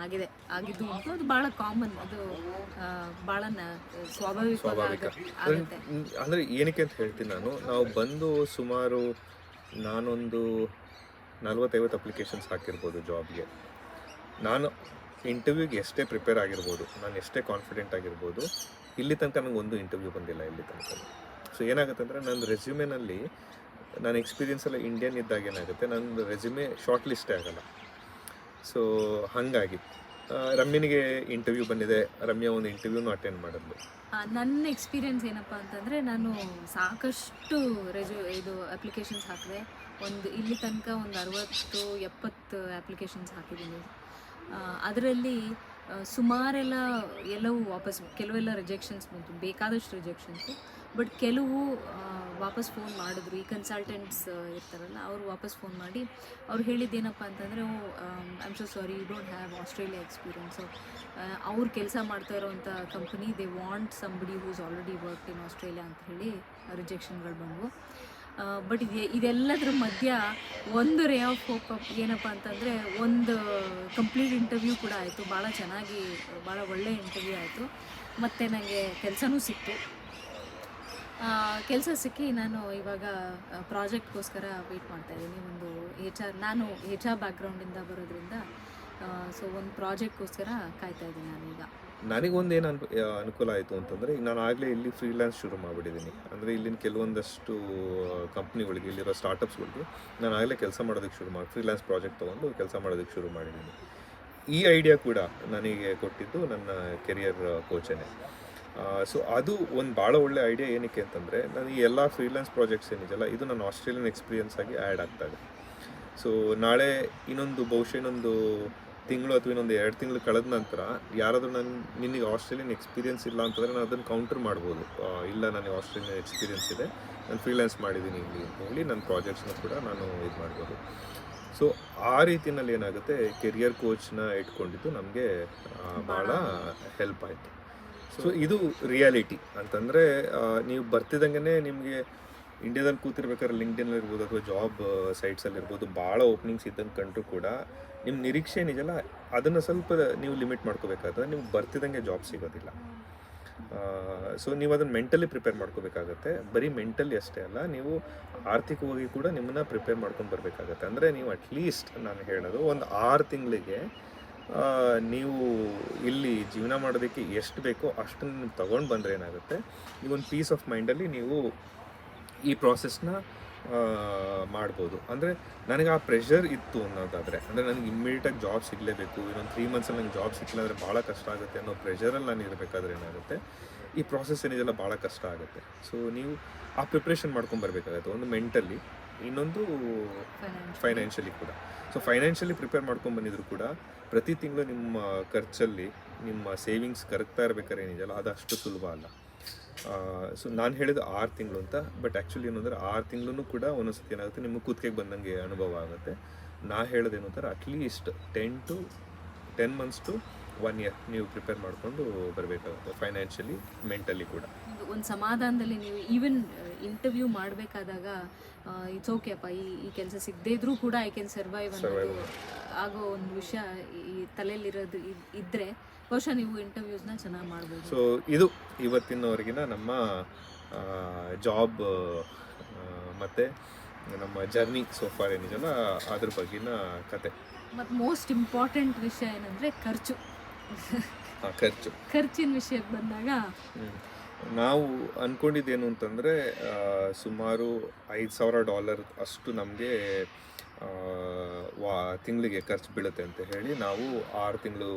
ಆಗಿದ್ದು ಉಂಟು. ಅದು ಭಾಳ ಕಾಮನ್, ಅದು ಭಾಳ ಸ್ವಾಭಾವಿಕ ಆಗುತ್ತೆ. ಅಂದರೆ ಏನಕ್ಕೆ ಅಂತ ಹೇಳ್ತೀನಿ ನಾವು ಬಂದು ಸುಮಾರು ನಾನೊಂದು 40-50 ಅಪ್ಲಿಕೇಶನ್ಸ್ ಹಾಕಿರ್ಬೋದು ಜಾಬ್ಗೆ. ನಾನು ಇಂಟರ್ವ್ಯೂಗೆ ಎಷ್ಟೇ ಪ್ರಿಪೇರ್ ಆಗಿರ್ಬೋದು, ನಾನು ಎಷ್ಟೇ ಕಾನ್ಫಿಡೆಂಟ್ ಆಗಿರ್ಬೋದು, ಇಲ್ಲಿ ತನಕ ನನಗೆ ಒಂದು ಇಂಟರ್ವ್ಯೂ ಬಂದಿಲ್ಲ ಇಲ್ಲಿ ತನಕ. ಸೊ ಏನಾಗುತ್ತೆ ಅಂದರೆ ನನ್ನ ರೆಸ್ಯೂಮೆನಲ್ಲಿ ನನ್ನ ಎಕ್ಸ್ಪೀರಿಯನ್ಸ್ ಎಲ್ಲ ಇಂಡಿಯನ್ ಇದ್ದಾಗ ಏನಾಗುತ್ತೆ, ನನ್ನ ರೆಸ್ಯೂಮೆ ಶಾರ್ಟ್ ಲಿಸ್ಟೇ ಆಗಲ್ಲ. ಸೊ ಹಾಗಾಗಿ ರಮ್ಯನಿಗೆ ಇಂಟರ್ವ್ಯೂ ಬಂದಿದೆ, ರಮ್ಯಾ ಒಂದು ಇಂಟರ್ವ್ಯೂನು ಅಟೆಂಡ್ ಮಾಡಿದ್ಲು. ನನ್ನ ಎಕ್ಸ್ಪೀರಿಯೆನ್ಸ್ ಏನಪ್ಪ ಅಂತಂದರೆ, ನಾನು ಸಾಕಷ್ಟು ಅಪ್ಲಿಕೇಶನ್ಸ್ ಹಾಕಿದೆ. ಇಲ್ಲಿ ತನಕ ಒಂದು 60-70 ಅಪ್ಲಿಕೇಶನ್ಸ್ ಹಾಕಿದ್ದೀನಿ. ಅದರಲ್ಲಿ ಎಲ್ಲವೂ ಕೆಲವೆಲ್ಲ ರಿಜೆಕ್ಷನ್ಸ್ ಬಂತು, ಬೇಕಾದಷ್ಟು ರಿಜೆಕ್ಷನ್ಸು. ಬಟ್ ಕೆಲವು ವಾಪಸ್ ಫೋನ್ ಮಾಡಿದ್ರು. ಈ ಕನ್ಸಲ್ಟೆಂಟ್ಸ್ ಇರ್ತಾರಲ್ಲ, ಅವರು ವಾಪಸ್ ಫೋನ್ ಮಾಡಿ ಅವ್ರು ಹೇಳಿದ್ದೇನಪ್ಪ ಅಂತಂದರೆ, I am so sorry, you don't have Australia experience. ಅವ್ರು ಕೆಲಸ ಮಾಡ್ತಾ ಇರೋವಂಥ company, they want somebody who's already work in Australia ಅಂತ ಹೇಳಿ ರಿಜೆಕ್ಷನ್ಗಳು ಬಂದವು. ಬಟ್ ಇದೆಲ್ಲದ್ರ ಮಧ್ಯ ಒಂದು ರೇ ಆಫ್ ಹೋಪ್ ಏನಪ್ಪ ಅಂತಂದರೆ, ಒಂದು ಕಂಪ್ಲೀಟ್ ಇಂಟರ್ವ್ಯೂ ಕೂಡ ಆಯಿತು. ಭಾಳ ಒಳ್ಳೆ ಇಂಟರ್ವ್ಯೂ ಆಯಿತು. ಮತ್ತು ನನಗೆ ಕೆಲಸನೂ ಸಿಕ್ತು. ಕೆಲಸ ಸಿಕ್ಕಿ ನಾನು ಇವಾಗ ಪ್ರಾಜೆಕ್ಟ್ಗೋಸ್ಕರ ವೆಯ್ಟ್ ಮಾಡ್ತಾಯಿದ್ದೀನಿ. ನಾನು HR ಬ್ಯಾಕ್ಗ್ರೌಂಡಿಂದ ಬರೋದ್ರಿಂದ ಸೊ ಒಂದು ಪ್ರಾಜೆಕ್ಟ್ಗೋಸ್ಕರ ಕಾಯ್ತಾಯಿದ್ದೀನಿ ನಾನೀಗ. ನನಗೊಂದು ಏನು ಅನುಕೂಲ ಆಯಿತು ಅಂತಂದರೆ, ಈಗ ನಾನು ಆಗಲೇ ಇಲ್ಲಿ ಫ್ರೀಲ್ಯಾನ್ಸ್ ಶುರು ಮಾಡಿಬಿಟ್ಟಿದ್ದೀನಿ. ಅಂದರೆ ಇಲ್ಲಿನ ಕೆಲವೊಂದಷ್ಟು ಕಂಪ್ನಿಗಳಿಗೆ, ಇಲ್ಲಿರೋ ಸ್ಟಾರ್ಟಪ್ಸ್ಗಳಿಗೆ ನಾನು ಆಗಲೇ ಕೆಲಸ ಮಾಡೋದಕ್ಕೆ ಫ್ರೀಲ್ಯಾನ್ಸ್ ಪ್ರಾಜೆಕ್ಟ್ ತೊಗೊಂಡು ಕೆಲಸ ಮಾಡೋದಕ್ಕೆ ಶುರು ಮಾಡಿದ್ದೀನಿ. ಈ ಐಡಿಯಾ ಕೂಡ ನನಗೆ ಕೊಟ್ಟಿದ್ದು ನನ್ನ ಕೆರಿಯರ್ ಕೋಚನೇ. ಸೊ ಅದು ಒಂದು ಭಾಳ ಒಳ್ಳೆ ಐಡಿಯಾ. ಏನಕ್ಕೆ ಅಂತಂದರೆ, ನಾನು ಈ ಎಲ್ಲ ಫ್ರೀಲ್ಯಾನ್ಸ್ ಪ್ರಾಜೆಕ್ಟ್ಸ್ ಏನಿದೆಯಲ್ಲ, ಇದು ನನ್ನ ಆಸ್ಟ್ರೇಲಿಯನ್ ಎಕ್ಸ್ಪೀರಿಯನ್ಸ್ ಆಗಿ ಆ್ಯಡ್ ಆಗ್ತಾಯಿದೆ. ಸೊ ನಾಳೆ ಬಹುಶಃ ಇನ್ನೊಂದು ತಿಂಗಳು ಅಥವಾ ಇನ್ನೊಂದು 2 ತಿಂಗಳು ಕಳೆದ ನಂತರ ಯಾರಾದರೂ ನಿನಗೆ ಆಸ್ಟ್ರೇಲಿಯನ್ ಎಕ್ಸ್ಪೀರಿಯನ್ಸ್ ಇಲ್ಲ ಅಂತಂದರೆ ನಾನು ಅದನ್ನು ಕೌಂಟರ್ ಮಾಡ್ಬೋದು. ಇಲ್ಲ, ನನಗೆ ಆಸ್ಟ್ರೇಲಿಯನ್ ಎಕ್ಸ್ಪೀರಿಯನ್ಸ್ ಇದೆ, ನಾನು ಫ್ರೀಲ್ಯಾನ್ಸ್ ಮಾಡಿದ್ದೀನಿ ಇಲ್ಲಿ ಅಂತ ಹೇಳಿ ನನ್ನ ಪ್ರಾಜೆಕ್ಟ್ಸ್ನ ಕೂಡ ನಾನು ಇದು ಮಾಡ್ಬೋದು. ಸೊ ಆ ರೀತಿಯಲ್ಲಿ ಏನಾಗುತ್ತೆ, ಕೆರಿಯರ್ ಕೋಚ್ನ ಇಟ್ಕೊಂಡಿದ್ದು ನಮಗೆ ಭಾಳ ಹೆಲ್ಪ್ ಆಯಿತು. ಸೊ ಇದು ರಿಯಾಲಿಟಿ ಅಂತಂದರೆ, ನೀವು ಬರ್ತಿದ್ದಂಗೆ ನಿಮಗೆ ಇಂಡಿಯಾದಲ್ಲಿ ಕೂತಿರ್ಬೇಕಾದ್ರೆ ಲಿಂಕ್ಡ್ಇನ್ ಇರ್ಬೋದು ಅಥವಾ ಜಾಬ್ ಸೈಟ್ಸಲ್ಲಿರ್ಬೋದು ಭಾಳ ಓಪನಿಂಗ್ಸ್ ಇದ್ದಂಗೆ ಕಂಡ್ರೂ ಕೂಡ ನಿಮ್ಮ ನಿರೀಕ್ಷೆ ಏನಿದೆಯಲ್ಲ ಅದನ್ನು ಸ್ವಲ್ಪ ನೀವು ಲಿಮಿಟ್ ಮಾಡ್ಕೋಬೇಕಾದ್ರೆ ನಿಮ್ಗೆ ಬರ್ತಿದ್ದಂಗೆ ಜಾಬ್ ಸಿಗೋದಿಲ್ಲ. ಸೊ ನೀವು ಅದನ್ನು ಮೆಂಟಲಿ ಪ್ರಿಪೇರ್ ಮಾಡ್ಕೋಬೇಕಾಗತ್ತೆ. ಬರೀ ಮೆಂಟಲಿ ಅಷ್ಟೇ ಅಲ್ಲ, ನೀವು ಆರ್ಥಿಕವಾಗಿ ಕೂಡ ನಿಮ್ಮನ್ನ ಪ್ರಿಪೇರ್ ಮಾಡ್ಕೊಂಡು ಬರಬೇಕಾಗತ್ತೆ. ಅಂದರೆ ನೀವು ಅಟ್ಲೀಸ್ಟ್, ನಾನು ಹೇಳೋದು, ಒಂದು 6 ತಿಂಗಳಿಗೆ ನೀವು ಇಲ್ಲಿ ಜೀವನ ಮಾಡೋದಕ್ಕೆ ಎಷ್ಟು ಬೇಕೋ ಅಷ್ಟನ್ನು ನೀವು ತೊಗೊಂಡು ಬಂದರೆ ಏನಾಗುತ್ತೆ, ನೀವೊಂದು ಪೀಸ್ ಆಫ್ ಮೈಂಡಲ್ಲಿ ನೀವು ಈ ಪ್ರಾಸೆಸ್ನ ಮಾಡ್ಬೋದು. ಅಂದರೆ ನನಗೆ ಆ ಪ್ರೆಷರ್ ಇತ್ತು ಅನ್ನೋದಾದರೆ, ಅಂದರೆ ನನಗೆ ಇಮ್ಮಿಡಿಯೇಟಾಗಿ ಜಾಬ್ ಸಿಗಲೇಬೇಕು, ಇನ್ನೊಂದು 3 ಮಂತ್ಸಲ್ಲಿ ನನಗೆ ಜಾಬ್ ಸಿಕ್ಕಿಲ್ಲ ಅಂದರೆ ಭಾಳ ಕಷ್ಟ ಆಗುತ್ತೆ ಅನ್ನೋ ಪ್ರೆಷರಲ್ಲಿ ನಾನು ಇರಬೇಕಾದ್ರೆ ಏನಾಗುತ್ತೆ, ಈ ಪ್ರಾಸೆಸ್ ಏನಿದೆಲ್ಲ ಭಾಳ ಕಷ್ಟ ಆಗುತ್ತೆ. ಸೊ ನೀವು ಆ ಪ್ರಿಪ್ರೇಷನ್ ಮಾಡ್ಕೊಂಬರ್ಬೇಕಾಗತ್ತೆ, ಒಂದು ಮೆಂಟಲಿ, ಇನ್ನೊಂದು ಫೈನಾನ್ಷಿಯಲಿ ಕೂಡ. ಸೊ ಫೈನಾನ್ಷಿಯಲಿ ಪ್ರಿಪೇರ್ ಮಾಡ್ಕೊಂಡು ಬಂದಿದ್ರು ಕೂಡ ಪ್ರತಿ ತಿಂಗಳು ನಿಮ್ಮ ಖರ್ಚಲ್ಲಿ ನಿಮ್ಮ ಸೇವಿಂಗ್ಸ್ ಕರಗ್ತಾ ಇರಬೇಕಾದ್ರೆ ಏನಿದೆಯಲ್ಲ ಅದು ಅಷ್ಟು ಸುಲಭ ಅಲ್ಲ. ಸೊ ನಾನು ಹೇಳಿದ್ದು 6 ತಿಂಗಳು ಅಂತ, ಬಟ್ ಆ್ಯಕ್ಚುಲಿ ಏನಂದರೆ 6 ತಿಂಗಳು ಕೂಡ ಒಂದೊಂದು ಸತಿ ಏನಾಗುತ್ತೆ, ನಿಮಗೆ ಕೂತ್ಕೆಗೆ ಬಂದಂಗೆ ಅನುಭವ ಆಗುತ್ತೆ. ನಾ ಹೇಳೋದೇನು ಅಂತಾರೆ, ಅಟ್ಲೀಸ್ಟ್ 10 ಮಂತ್ಸ್ ಟು 1 ಇಯರ್ ನೀವು ಪ್ರಿಪೇರ್ ಮಾಡಿಕೊಂಡು ಬರಬೇಕಾಗುತ್ತೆ, ಫೈನಾನ್ಷಿಯಲಿ, ಮೆಂಟಲಿ ಕೂಡ. ಒಂದು ಸಮಾಧಾನದಲ್ಲಿ ನೀವು ಈವನ್ ಇಂಟರ್ವ್ಯೂ ಮಾಡಬೇಕಾದಾಗ ಇಟ್ಸ್ ಓಕೆ ಅಪ್ಪ, ಈ ಕೆಲಸ ಸಿಗದೇ ಇದ್ರೂ ಕೂಡ ಐ ಕ್ಯಾನ್ ಸರ್ವೈವ್ ಅನ್ನೋದು ಆಗೋ ಒಂದು ವಿಷಯ ಈ ತಲೆಯಲ್ಲಿರೋದು ಇದ್ದರೆ ಬಹುಶಃ ನೀವು ಇಂಟರ್ವ್ಯೂಸ್ನ ಚೆನ್ನಾಗಿ ಮಾಡ್ಬೋದು. ಸೊ ಇದು ಇವತ್ತಿನವರೆಗಿನ ನಮ್ಮ ಜಾಬ್ ಮತ್ತು ನಮ್ಮ ಜರ್ನಿ ಸೋಫಾರ್ ಏನಿದೆಯಲ್ಲ ಅದ್ರ ಬಗ್ಗಿನ ಕತೆ. ಮತ್ತು ಮೋಸ್ಟ್ ಇಂಪಾರ್ಟೆಂಟ್ ವಿಷಯ ಏನಂದರೆ ಖರ್ಚಿನ ವಿಷಯಕ್ಕೆ ಬಂದಾಗ ನಾವು ಅಂದ್ಕೊಂಡಿದ್ದೇನು ಅಂತಂದರೆ, ಸುಮಾರು $5,000 ಅಷ್ಟು ನಮಗೆ ತಿಂಗಳಿಗೆ ಖರ್ಚು ಬೀಳುತ್ತೆ ಅಂತ ಹೇಳಿ ನಾವು 6 ತಿಂಗಳು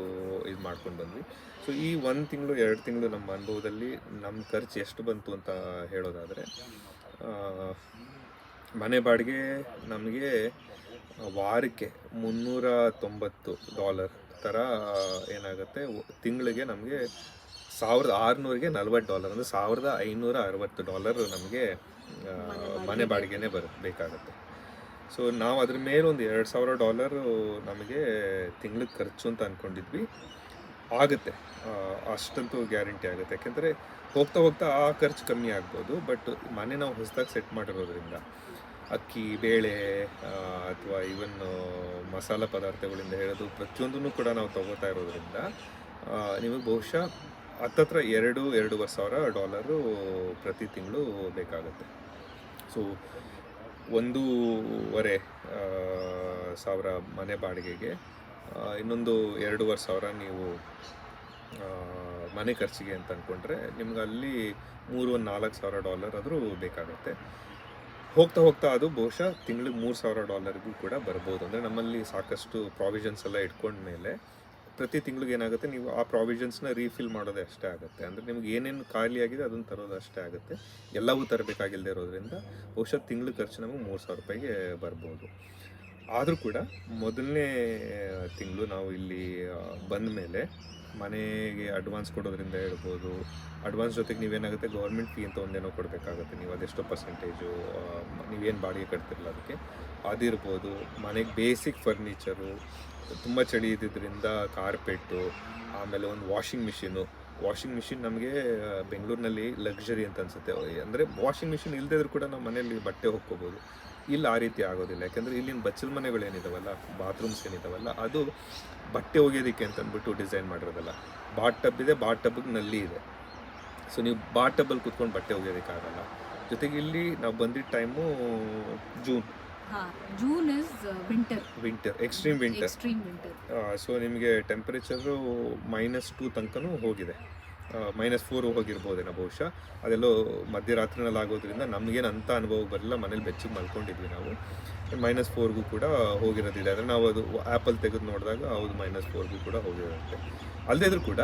ಇದು ಮಾಡ್ಕೊಂಡು ಬಂದ್ವಿ. ಸೊ ಈ 1 ತಿಂಗಳು 2 ತಿಂಗಳು ನಮ್ಮ ಅನುಭವದಲ್ಲಿ ನಮ್ಮ ಖರ್ಚು ಎಷ್ಟು ಬಂತು ಅಂತ ಹೇಳೋದಾದರೆ, ಮನೆ ಬಾಡಿಗೆ ನಮಗೆ ವಾರಕ್ಕೆ $390 ಥರ ಏನಾಗುತ್ತೆ, ತಿಂಗಳಿಗೆ ನಮಗೆ $1,640 ಅಂದರೆ $1,560 ನಮಗೆ ಮನೆ ಬಾಡಿಗೆನೇ ಬೇಕಾಗುತ್ತೆ. ಸೊ ನಾವು ಅದ್ರ ಮೇಲೆ ಒಂದು $2,000 ನಮಗೆ ತಿಂಗಳಿಗೆ ಖರ್ಚು ಅಂತ ಅಂದ್ಕೊಂಡಿದ್ವಿ. ಆಗುತ್ತೆ, ಅಷ್ಟಂತೂ ಗ್ಯಾರಂಟಿ ಆಗುತ್ತೆ. ಯಾಕೆಂದರೆ ಹೋಗ್ತಾ ಹೋಗ್ತಾ ಆ ಖರ್ಚು ಕಮ್ಮಿ ಆಗ್ಬೋದು. ಬಟ್ ಮನೆ ನಾವು ಹೊಸದಾಗಿ ಸೆಟ್ ಮಾಡಿರೋದ್ರಿಂದ ಅಕ್ಕಿ, ಬೇಳೆ ಅಥವಾ ಈವನ್ ಮಸಾಲ ಪದಾರ್ಥಗಳಿಂದ ಹಿಡಿದು ಪ್ರತಿಯೊಂದನ್ನು ಕೂಡ ನಾವು ತಗೋತಾ ಇರೋದ್ರಿಂದ ನಿಮಗೆ ಬಹುಶಃ ಹತ್ತತ್ರ $2,500 ಪ್ರತಿ ತಿಂಗಳು ಬೇಕಾಗುತ್ತೆ. ಸೊ 1,500 ಸಾವಿರ ಮನೆ ಬಾಡಿಗೆಗೆ, ಇನ್ನೊಂದು 2,500 ನೀವು ಮನೆ ಖರ್ಚಿಗೆ ಅಂತ ಅಂದ್ಕೊಂಡ್ರೆ ನಿಮ್ಗೆ ಅಲ್ಲಿ $3,000-4,000 ಆದರೂ ಬೇಕಾಗುತ್ತೆ. ಹೋಗ್ತಾ ಹೋಗ್ತಾ ಅದು ಬಹುಶಃ ತಿಂಗಳಿಗೆ $3,000 ಕೂಡ ಬರ್ಬೋದು. ಅಂದರೆ ನಮ್ಮಲ್ಲಿ ಸಾಕಷ್ಟು ಪ್ರಾವಿಷನ್ಸ್ ಎಲ್ಲ ಇಟ್ಕೊಂಡ್ಮೇಲೆ ಪ್ರತಿ ತಿಂಗಳಿಗೆ ಏನಾಗುತ್ತೆ, ನೀವು ಆ ಪ್ರಾವಿಷನ್ಸ್ನ ರೀಫಿಲ್ ಮಾಡೋದೇ ಅಷ್ಟೇ ಆಗುತ್ತೆ. ಅಂದರೆ ನಿಮ್ಗೆ ಏನೇನು ಖಾಲಿ ಆಗಿದೆ ಅದನ್ನು ತರೋದು ಅಷ್ಟೇ ಆಗುತ್ತೆ. ಎಲ್ಲವೂ ತರಬೇಕಾಗಿಲ್ಲದೆ ಇರೋದ್ರಿಂದ ಬಹುಶಃ ತಿಂಗಳ ಖರ್ಚು ನಮಗೆ $3,000 ಬರ್ಬೋದು. ಆದರೂ ಕೂಡ ಮೊದಲನೇ ತಿಂಗಳು ನಾವು ಇಲ್ಲಿ ಬಂದ ಮೇಲೆ ಮನೆಗೆ ಅಡ್ವಾನ್ಸ್ ಕೊಡೋದ್ರಿಂದ ಹೇಳ್ಬೋದು. ಅಡ್ವಾನ್ಸ್ ಜೊತೆಗೆ ನೀವೇನಾಗುತ್ತೆ, ಗೌರ್ಮೆಂಟ್ ಫೀ ಅಂತ ಒಂದೇನೋ ಕೊಡಬೇಕಾಗುತ್ತೆ. ನೀವು ಅದೆಷ್ಟೋ ಪರ್ಸೆಂಟೇಜು ನೀವೇನು ಬಾಡಿಗೆ ಕಟ್ತಿರಲ್ಲ ಅದಕ್ಕೆ ಅದಿರ್ಬೋದು. ಮನೆಗೆ ಬೇಸಿಕ್ ಫರ್ನಿಚರು, ತುಂಬ ಚಳಿ ಇದ್ದಿದ್ದರಿಂದ ಕಾರ್ಪೆಟ್ಟು, ಆಮೇಲೆ ಒಂದು ವಾಷಿಂಗ್ ಮಿಷಿನ್ ನಮಗೆ ಬೆಂಗಳೂರಿನಲ್ಲಿ ಲಕ್ಸುರಿ ಅಂತ ಅನಿಸುತ್ತೆ. ಅಂದರೆ ವಾಷಿಂಗ್ ಮಿಷಿನ್ ಇಲ್ಲದಿದ್ರು ಕೂಡ ನಾವು ಮನೆಯಲ್ಲಿ ಬಟ್ಟೆ ಹೊಕ್ಕೋಬೋದು. ಇಲ್ಲಿ ಆ ರೀತಿ ಆಗೋದಿಲ್ಲ. ಯಾಕೆಂದರೆ ಇಲ್ಲಿನ ಬಚ್ಚಲ ಮನೆಗಳೇನಿದಾವಲ್ಲ, ಬಾತ್ರೂಮ್ಸ್ ಏನಿದಾವಲ್ಲ, ಅದು ಬಟ್ಟೆ ಒಗೆಯೋದಕ್ಕೆ ಅಂತ ಅಂದ್ಬಿಟ್ಟು ಡಿಸೈನ್ ಮಾಡಿರೋದಲ್ಲ. ಬಾತ್ ಟಬ್ ಇದೆ, ಬಾತ್ ಟಬ್ಗೆ ನಲ್ಲಿ ಇದೆ. ಸೊ ನೀವು ಬಾತ್ ಟಬ್ಬಲ್ಲಿ ಕೂತ್ಕೊಂಡು ಬಟ್ಟೆ ಒಗೆಯೋದಕ್ಕಾಗಲ್ಲ. ಜೊತೆಗೆ ಇಲ್ಲಿ ನಾವು ಬಂದಿದ್ದ time June is winter, extreme winter. So ನಿಮಗೆ ಟೆಂಪರೇಚರು -2 ತನಕನೂ ಹೋಗಿದೆ. -4 ಹೋಗಿರ್ಬೋದೇನೋ ಬಹುಶಃ. ಅದೆಲ್ಲೋ ಮಧ್ಯರಾತ್ರಿನಲ್ಲಿ ಆಗೋದ್ರಿಂದ ನಮಗೇನು ಅಂಥ ಅನುಭವ ಬರಲಿಲ್ಲ. ಮನೇಲಿ ಬೆಚ್ಚಗೆ ಮಲ್ಕೊಂಡಿದ್ವಿ ನಾವು. -4ಗೂ ಕೂಡ ಹೋಗಿರೋದಿದೆ. ಅಂದರೆ ನಾವು ಅದು ಆ್ಯಪಲ್ ತೆಗೆದು ನೋಡಿದಾಗ ಹೌದು -4ಗೂ ಕೂಡ ಹೋಗಿರುತ್ತೆ. ಅಲ್ಲದೇ ಇದ್ರೂ ಕೂಡ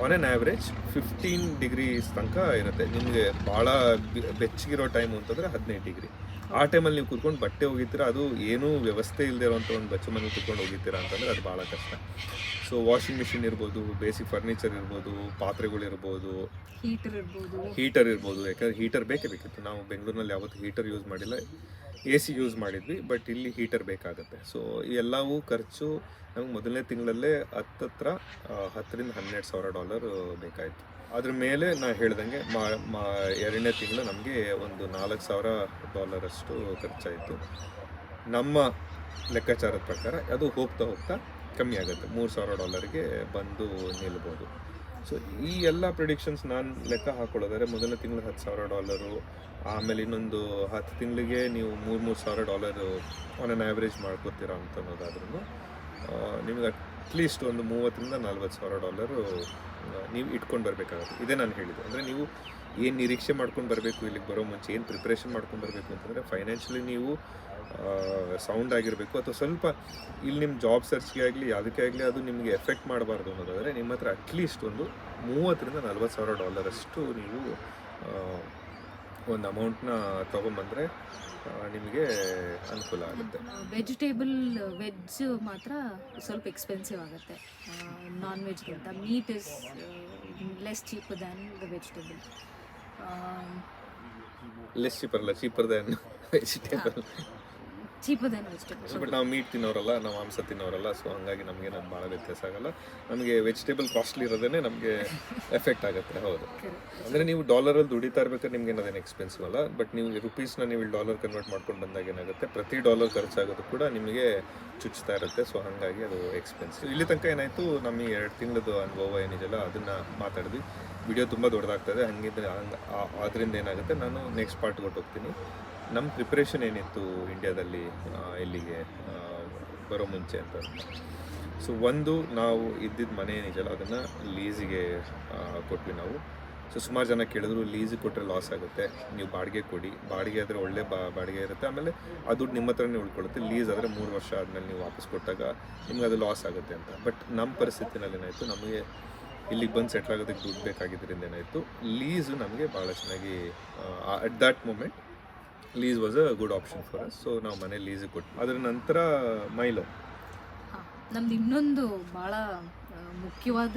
ಆನ್ ಆನ್ ಆ್ಯಾವ್ರೇಜ್ 15 ಡಿಗ್ರೀಸ್ ತನಕ ಇರುತ್ತೆ. ನಿಮಗೆ ಭಾಳ ಬೆಚ್ಚಗಿರೋ ಟೈಮು ಅಂತಂದರೆ 15 ಡಿಗ್ರಿ. ಆ ಟೈಮಲ್ಲಿ ನೀವು ಕೂತ್ಕೊಂಡು ಬಟ್ಟೆ ಒಗಿತೀರ, ಅದು ಏನೂ ವ್ಯವಸ್ಥೆ ಇಲ್ಲದೆ ಇರೋಂಥ ಒಂದು ಬಚ್ಚ ಮನೇಲಿ ಕೂತ್ಕೊಂಡು ಒಗಿತೀರ ಅಂತಂದರೆ ಅದು ಭಾಳ ಕಷ್ಟ. ಸೊ ವಾಷಿಂಗ್ ಮಿಷಿನ್ ಇರ್ಬೋದು, ಬೇಸಿಕ್ ಫರ್ನಿಚರ್ ಇರ್ಬೋದು, ಪಾತ್ರೆಗಳಿರ್ಬೋದು, ಹೀಟರ್ ಇರ್ಬೋದು. ಯಾಕಂದರೆ ಹೀಟರ್ ಬೇಕೇ ಬೇಕಿತ್ತು. ನಾವು ಬೆಂಗಳೂರಿನಲ್ಲಿ ಯಾವತ್ತೂ ಹೀಟರ್ ಯೂಸ್ ಮಾಡಿಲ್ಲ, AC ಯೂಸ್ ಮಾಡಿದ್ವಿ. ಬಟ್ ಇಲ್ಲಿ ಹೀಟರ್ ಬೇಕಾಗುತ್ತೆ. ಸೊ ಇವೆಲ್ಲವೂ ಖರ್ಚು ನಮಗೆ ಮೊದಲನೇ ತಿಂಗಳಲ್ಲೇ ಹತ್ತತ್ರ $10,000-12,000 ಬೇಕಾಯಿತು. ಅದ್ರ ಮೇಲೆ ನಾನು ಹೇಳ್ದಂಗೆ ಎರಡನೇ ತಿಂಗಳು ನಮಗೆ ಒಂದು $4,000 ಅಷ್ಟು ಖರ್ಚಾಯಿತು. ನಮ್ಮ ಲೆಕ್ಕಾಚಾರದ ಪ್ರಕಾರ ಅದು ಹೋಗ್ತಾ ಹೋಗ್ತಾ ಕಮ್ಮಿ ಆಗುತ್ತೆ, $3,000ಗೆ ಬಂದು ನಿಲ್ಬೋದು. ಸೊ ಈ ಎಲ್ಲ ಪ್ರಿಡಿಕ್ಷನ್ಸ್ ನಾನು ಲೆಕ್ಕ ಹಾಕೊಳ್ಳೋದಾದ್ರೆ ಮೊದಲನೇ ತಿಂಗಳು $10,000, ಆಮೇಲೆ ಇನ್ನೊಂದು 10 ತಿಂಗಳಿಗೆ ನೀವು $3,000 ಆನ್ ಆನ್ ಆ್ಯಾವ್ರೇಜ್ ಮಾಡ್ಕೋತೀರಾ ಅಂತ ಅನ್ನೋದಾದ್ರೂ ನಿಮಗೆ ಅಟ್ಲೀಸ್ಟ್ ಒಂದು $30,000-40,000 ನೀವು ಇಟ್ಕೊಂಡು ಬರಬೇಕಾಗುತ್ತೆ. ಇದೇ ನಾನು ಹೇಳಿದ್ದು. ಅಂದರೆ ನೀವು ಏನು ನಿರೀಕ್ಷೆ ಮಾಡ್ಕೊಂಡು ಬರಬೇಕು, ಇಲ್ಲಿಗೆ ಬರೋ ಮುಂಚೆ ಏನು ಪ್ರಿಪ್ರೇಷನ್ ಮಾಡ್ಕೊಂಡು ಬರಬೇಕು ಅಂತಂದರೆ ಫೈನಾನ್ಷಿಯಲಿ ನೀವು ಸೌಂಡ್ ಆಗಿರಬೇಕು. ಅಥವಾ ಸ್ವಲ್ಪ ಇಲ್ಲಿ ನಿಮ್ಮ ಜಾಬ್ ಸರ್ಚ್ಗೆ ಆಗಲಿ ಯಾವುದಕ್ಕೆ ಆಗಲಿ ಅದು ನಿಮಗೆ ಎಫೆಕ್ಟ್ ಮಾಡಬಾರ್ದು ಅನ್ನೋದಾದರೆ ನಿಮ್ಮ ಹತ್ರ ಅಟ್ಲೀಸ್ಟ್ ಒಂದು $30,000-40,000 ಅಷ್ಟು ನೀವು ಒಂದು ಅಮೌಂಟ್ನ ತೊಗೊಂಬಂದರೆ ನಿಮಗೆ ಅನುಕೂಲ ಆಗುತ್ತೆ. ವೆಜ್ ಮಾತ್ರ ಸ್ವಲ್ಪ ಎಕ್ಸ್ಪೆನ್ಸಿವ್ ಆಗುತ್ತೆ ನಾನ್ ವೆಜ್ಗಿಂತ. Meat is less cheaper than the vegetable. Cheaper than vegetable. But ನಾವು ಮೀಟ್ ತಿನ್ನೋರಲ್ಲ, ನಾವು ಮಾಂಸ ತಿನ್ನೋರಲ್ಲ. ಸೊ ಹಾಗಾಗಿ ನಮಗೆ ನಾನು ಭಾಳ ವ್ಯತ್ಯಾಸ ಆಗಲ್ಲ. ನಮಗೆ ವೆಜಿಟೇಬಲ್ ಕಾಸ್ಟ್ಲಿ ಇರೋದೇ ನಮಗೆ ಎಫೆಕ್ಟ್ ಆಗುತ್ತೆ. ಹೌದು, ಅಂದರೆ ನೀವು ಡಾಲರಲ್ಲಿ ದುಡಿತಾ ಇರ್ಬೇಕಾದ್ರೆ ನಿಮ್ಗೆ ಅದೇನು ಎಕ್ಸ್ಪೆನ್ಸಿವ್ ಅಲ್ಲ. ಬಟ್ ನೀವು ರುಪೀಸ್ನ ನೀವು ಡಾಲರ್ ಕನ್ವರ್ಟ್ ಮಾಡ್ಕೊಂಡು ಬಂದಾಗ ಏನಾಗುತ್ತೆ, ಪ್ರತಿ ಡಾಲರ್ ಖರ್ಚಾಗೋದು ಕೂಡ ನಿಮಗೆ ಚುಚ್ತಾ ಇರುತ್ತೆ. ಸೊ ಹಾಗಾಗಿ ಅದು ಎಕ್ಸ್ಪೆನ್ಸಿವ್. ಇಲ್ಲಿ ತನಕ ಏನಾಯಿತು, ನಮ್ಮ 2 ತಿಂಗಳದ್ದು ಅನುಭವ ಏನಿದೆಯಲ್ಲ ಅದನ್ನು ಮಾತಾಡಿದ್ವಿ. ವಿಡಿಯೋ ತುಂಬ ದೊಡ್ಡದಾಗ್ತದೆ. ಅದರಿಂದ ಏನಾಗುತ್ತೆ, ನಾನು ನೆಕ್ಸ್ಟ್ ಪಾರ್ಟ್ ಕೊಟ್ಟೋಗ್ತೀನಿ. ನಮ್ಮ ಪ್ರಿಪ್ರೇಷನ್ ಏನಿತ್ತು ಇಂಡಿಯಾದಲ್ಲಿ ಇಲ್ಲಿಗೆ ಬರೋ ಮುಂಚೆ ಅಂತ. ಸೊ ನಾವು ಇದ್ದಿದ್ದ ಮನೆ ಏನಿದೆಯಲ್ಲ ಅದನ್ನು ಲೀಸಿಗೆ ಕೊಟ್ವಿ ನಾವು. ಸೊ ಸುಮಾರು ಜನ ಕೇಳಿದ್ರು, ಲೀಸಿಗೆ ಕೊಟ್ಟರೆ ಲಾಸ್ ಆಗುತ್ತೆ, ನೀವು ಬಾಡಿಗೆ ಕೊಡಿ. ಬಾಡಿಗೆ ಆದರೆ ಒಳ್ಳೆ ಬಾಡಿಗೆ ಇರುತ್ತೆ, ಆಮೇಲೆ ಆ ದುಡ್ಡು ನಿಮ್ಮ ಹತ್ರನೇ ಉಳ್ಕೊಳ್ಳುತ್ತೆ. ಲೀಸ್ ಆದರೆ 3 ವರ್ಷ ಆದಮೇಲೆ ನೀವು ವಾಪಸ್ ಕೊಟ್ಟಾಗ ನಿಮ್ಗೆ ಅದು ಲಾಸ್ ಆಗುತ್ತೆ ಅಂತ. ಬಟ್ ನಮ್ಮ ಪರಿಸ್ಥಿತಿನಲ್ಲಿ ಏನಾಯಿತು, ನಮಗೆ ಇಲ್ಲಿಗೆ ಬಂದು ಸೆಟ್ಲ್ ಆಗೋದಕ್ಕೆ ದುಡ್ಡು ಬೇಕಾಗಿದ್ದರಿಂದ ಏನಾಯಿತು, ಲೀಸು ನಮಗೆ ಭಾಳ ಚೆನ್ನಾಗಿ at that moment lease was a good option for us. So ನಾವು ಮನೆ ಲೀಸಿಗೆ ಕೊಟ್ಟು ಅದರ ನಂತರ ಮೈಲೋ. ನಮ್ದು ಇನ್ನೊಂದು ಭಾಳ ಮುಖ್ಯವಾದ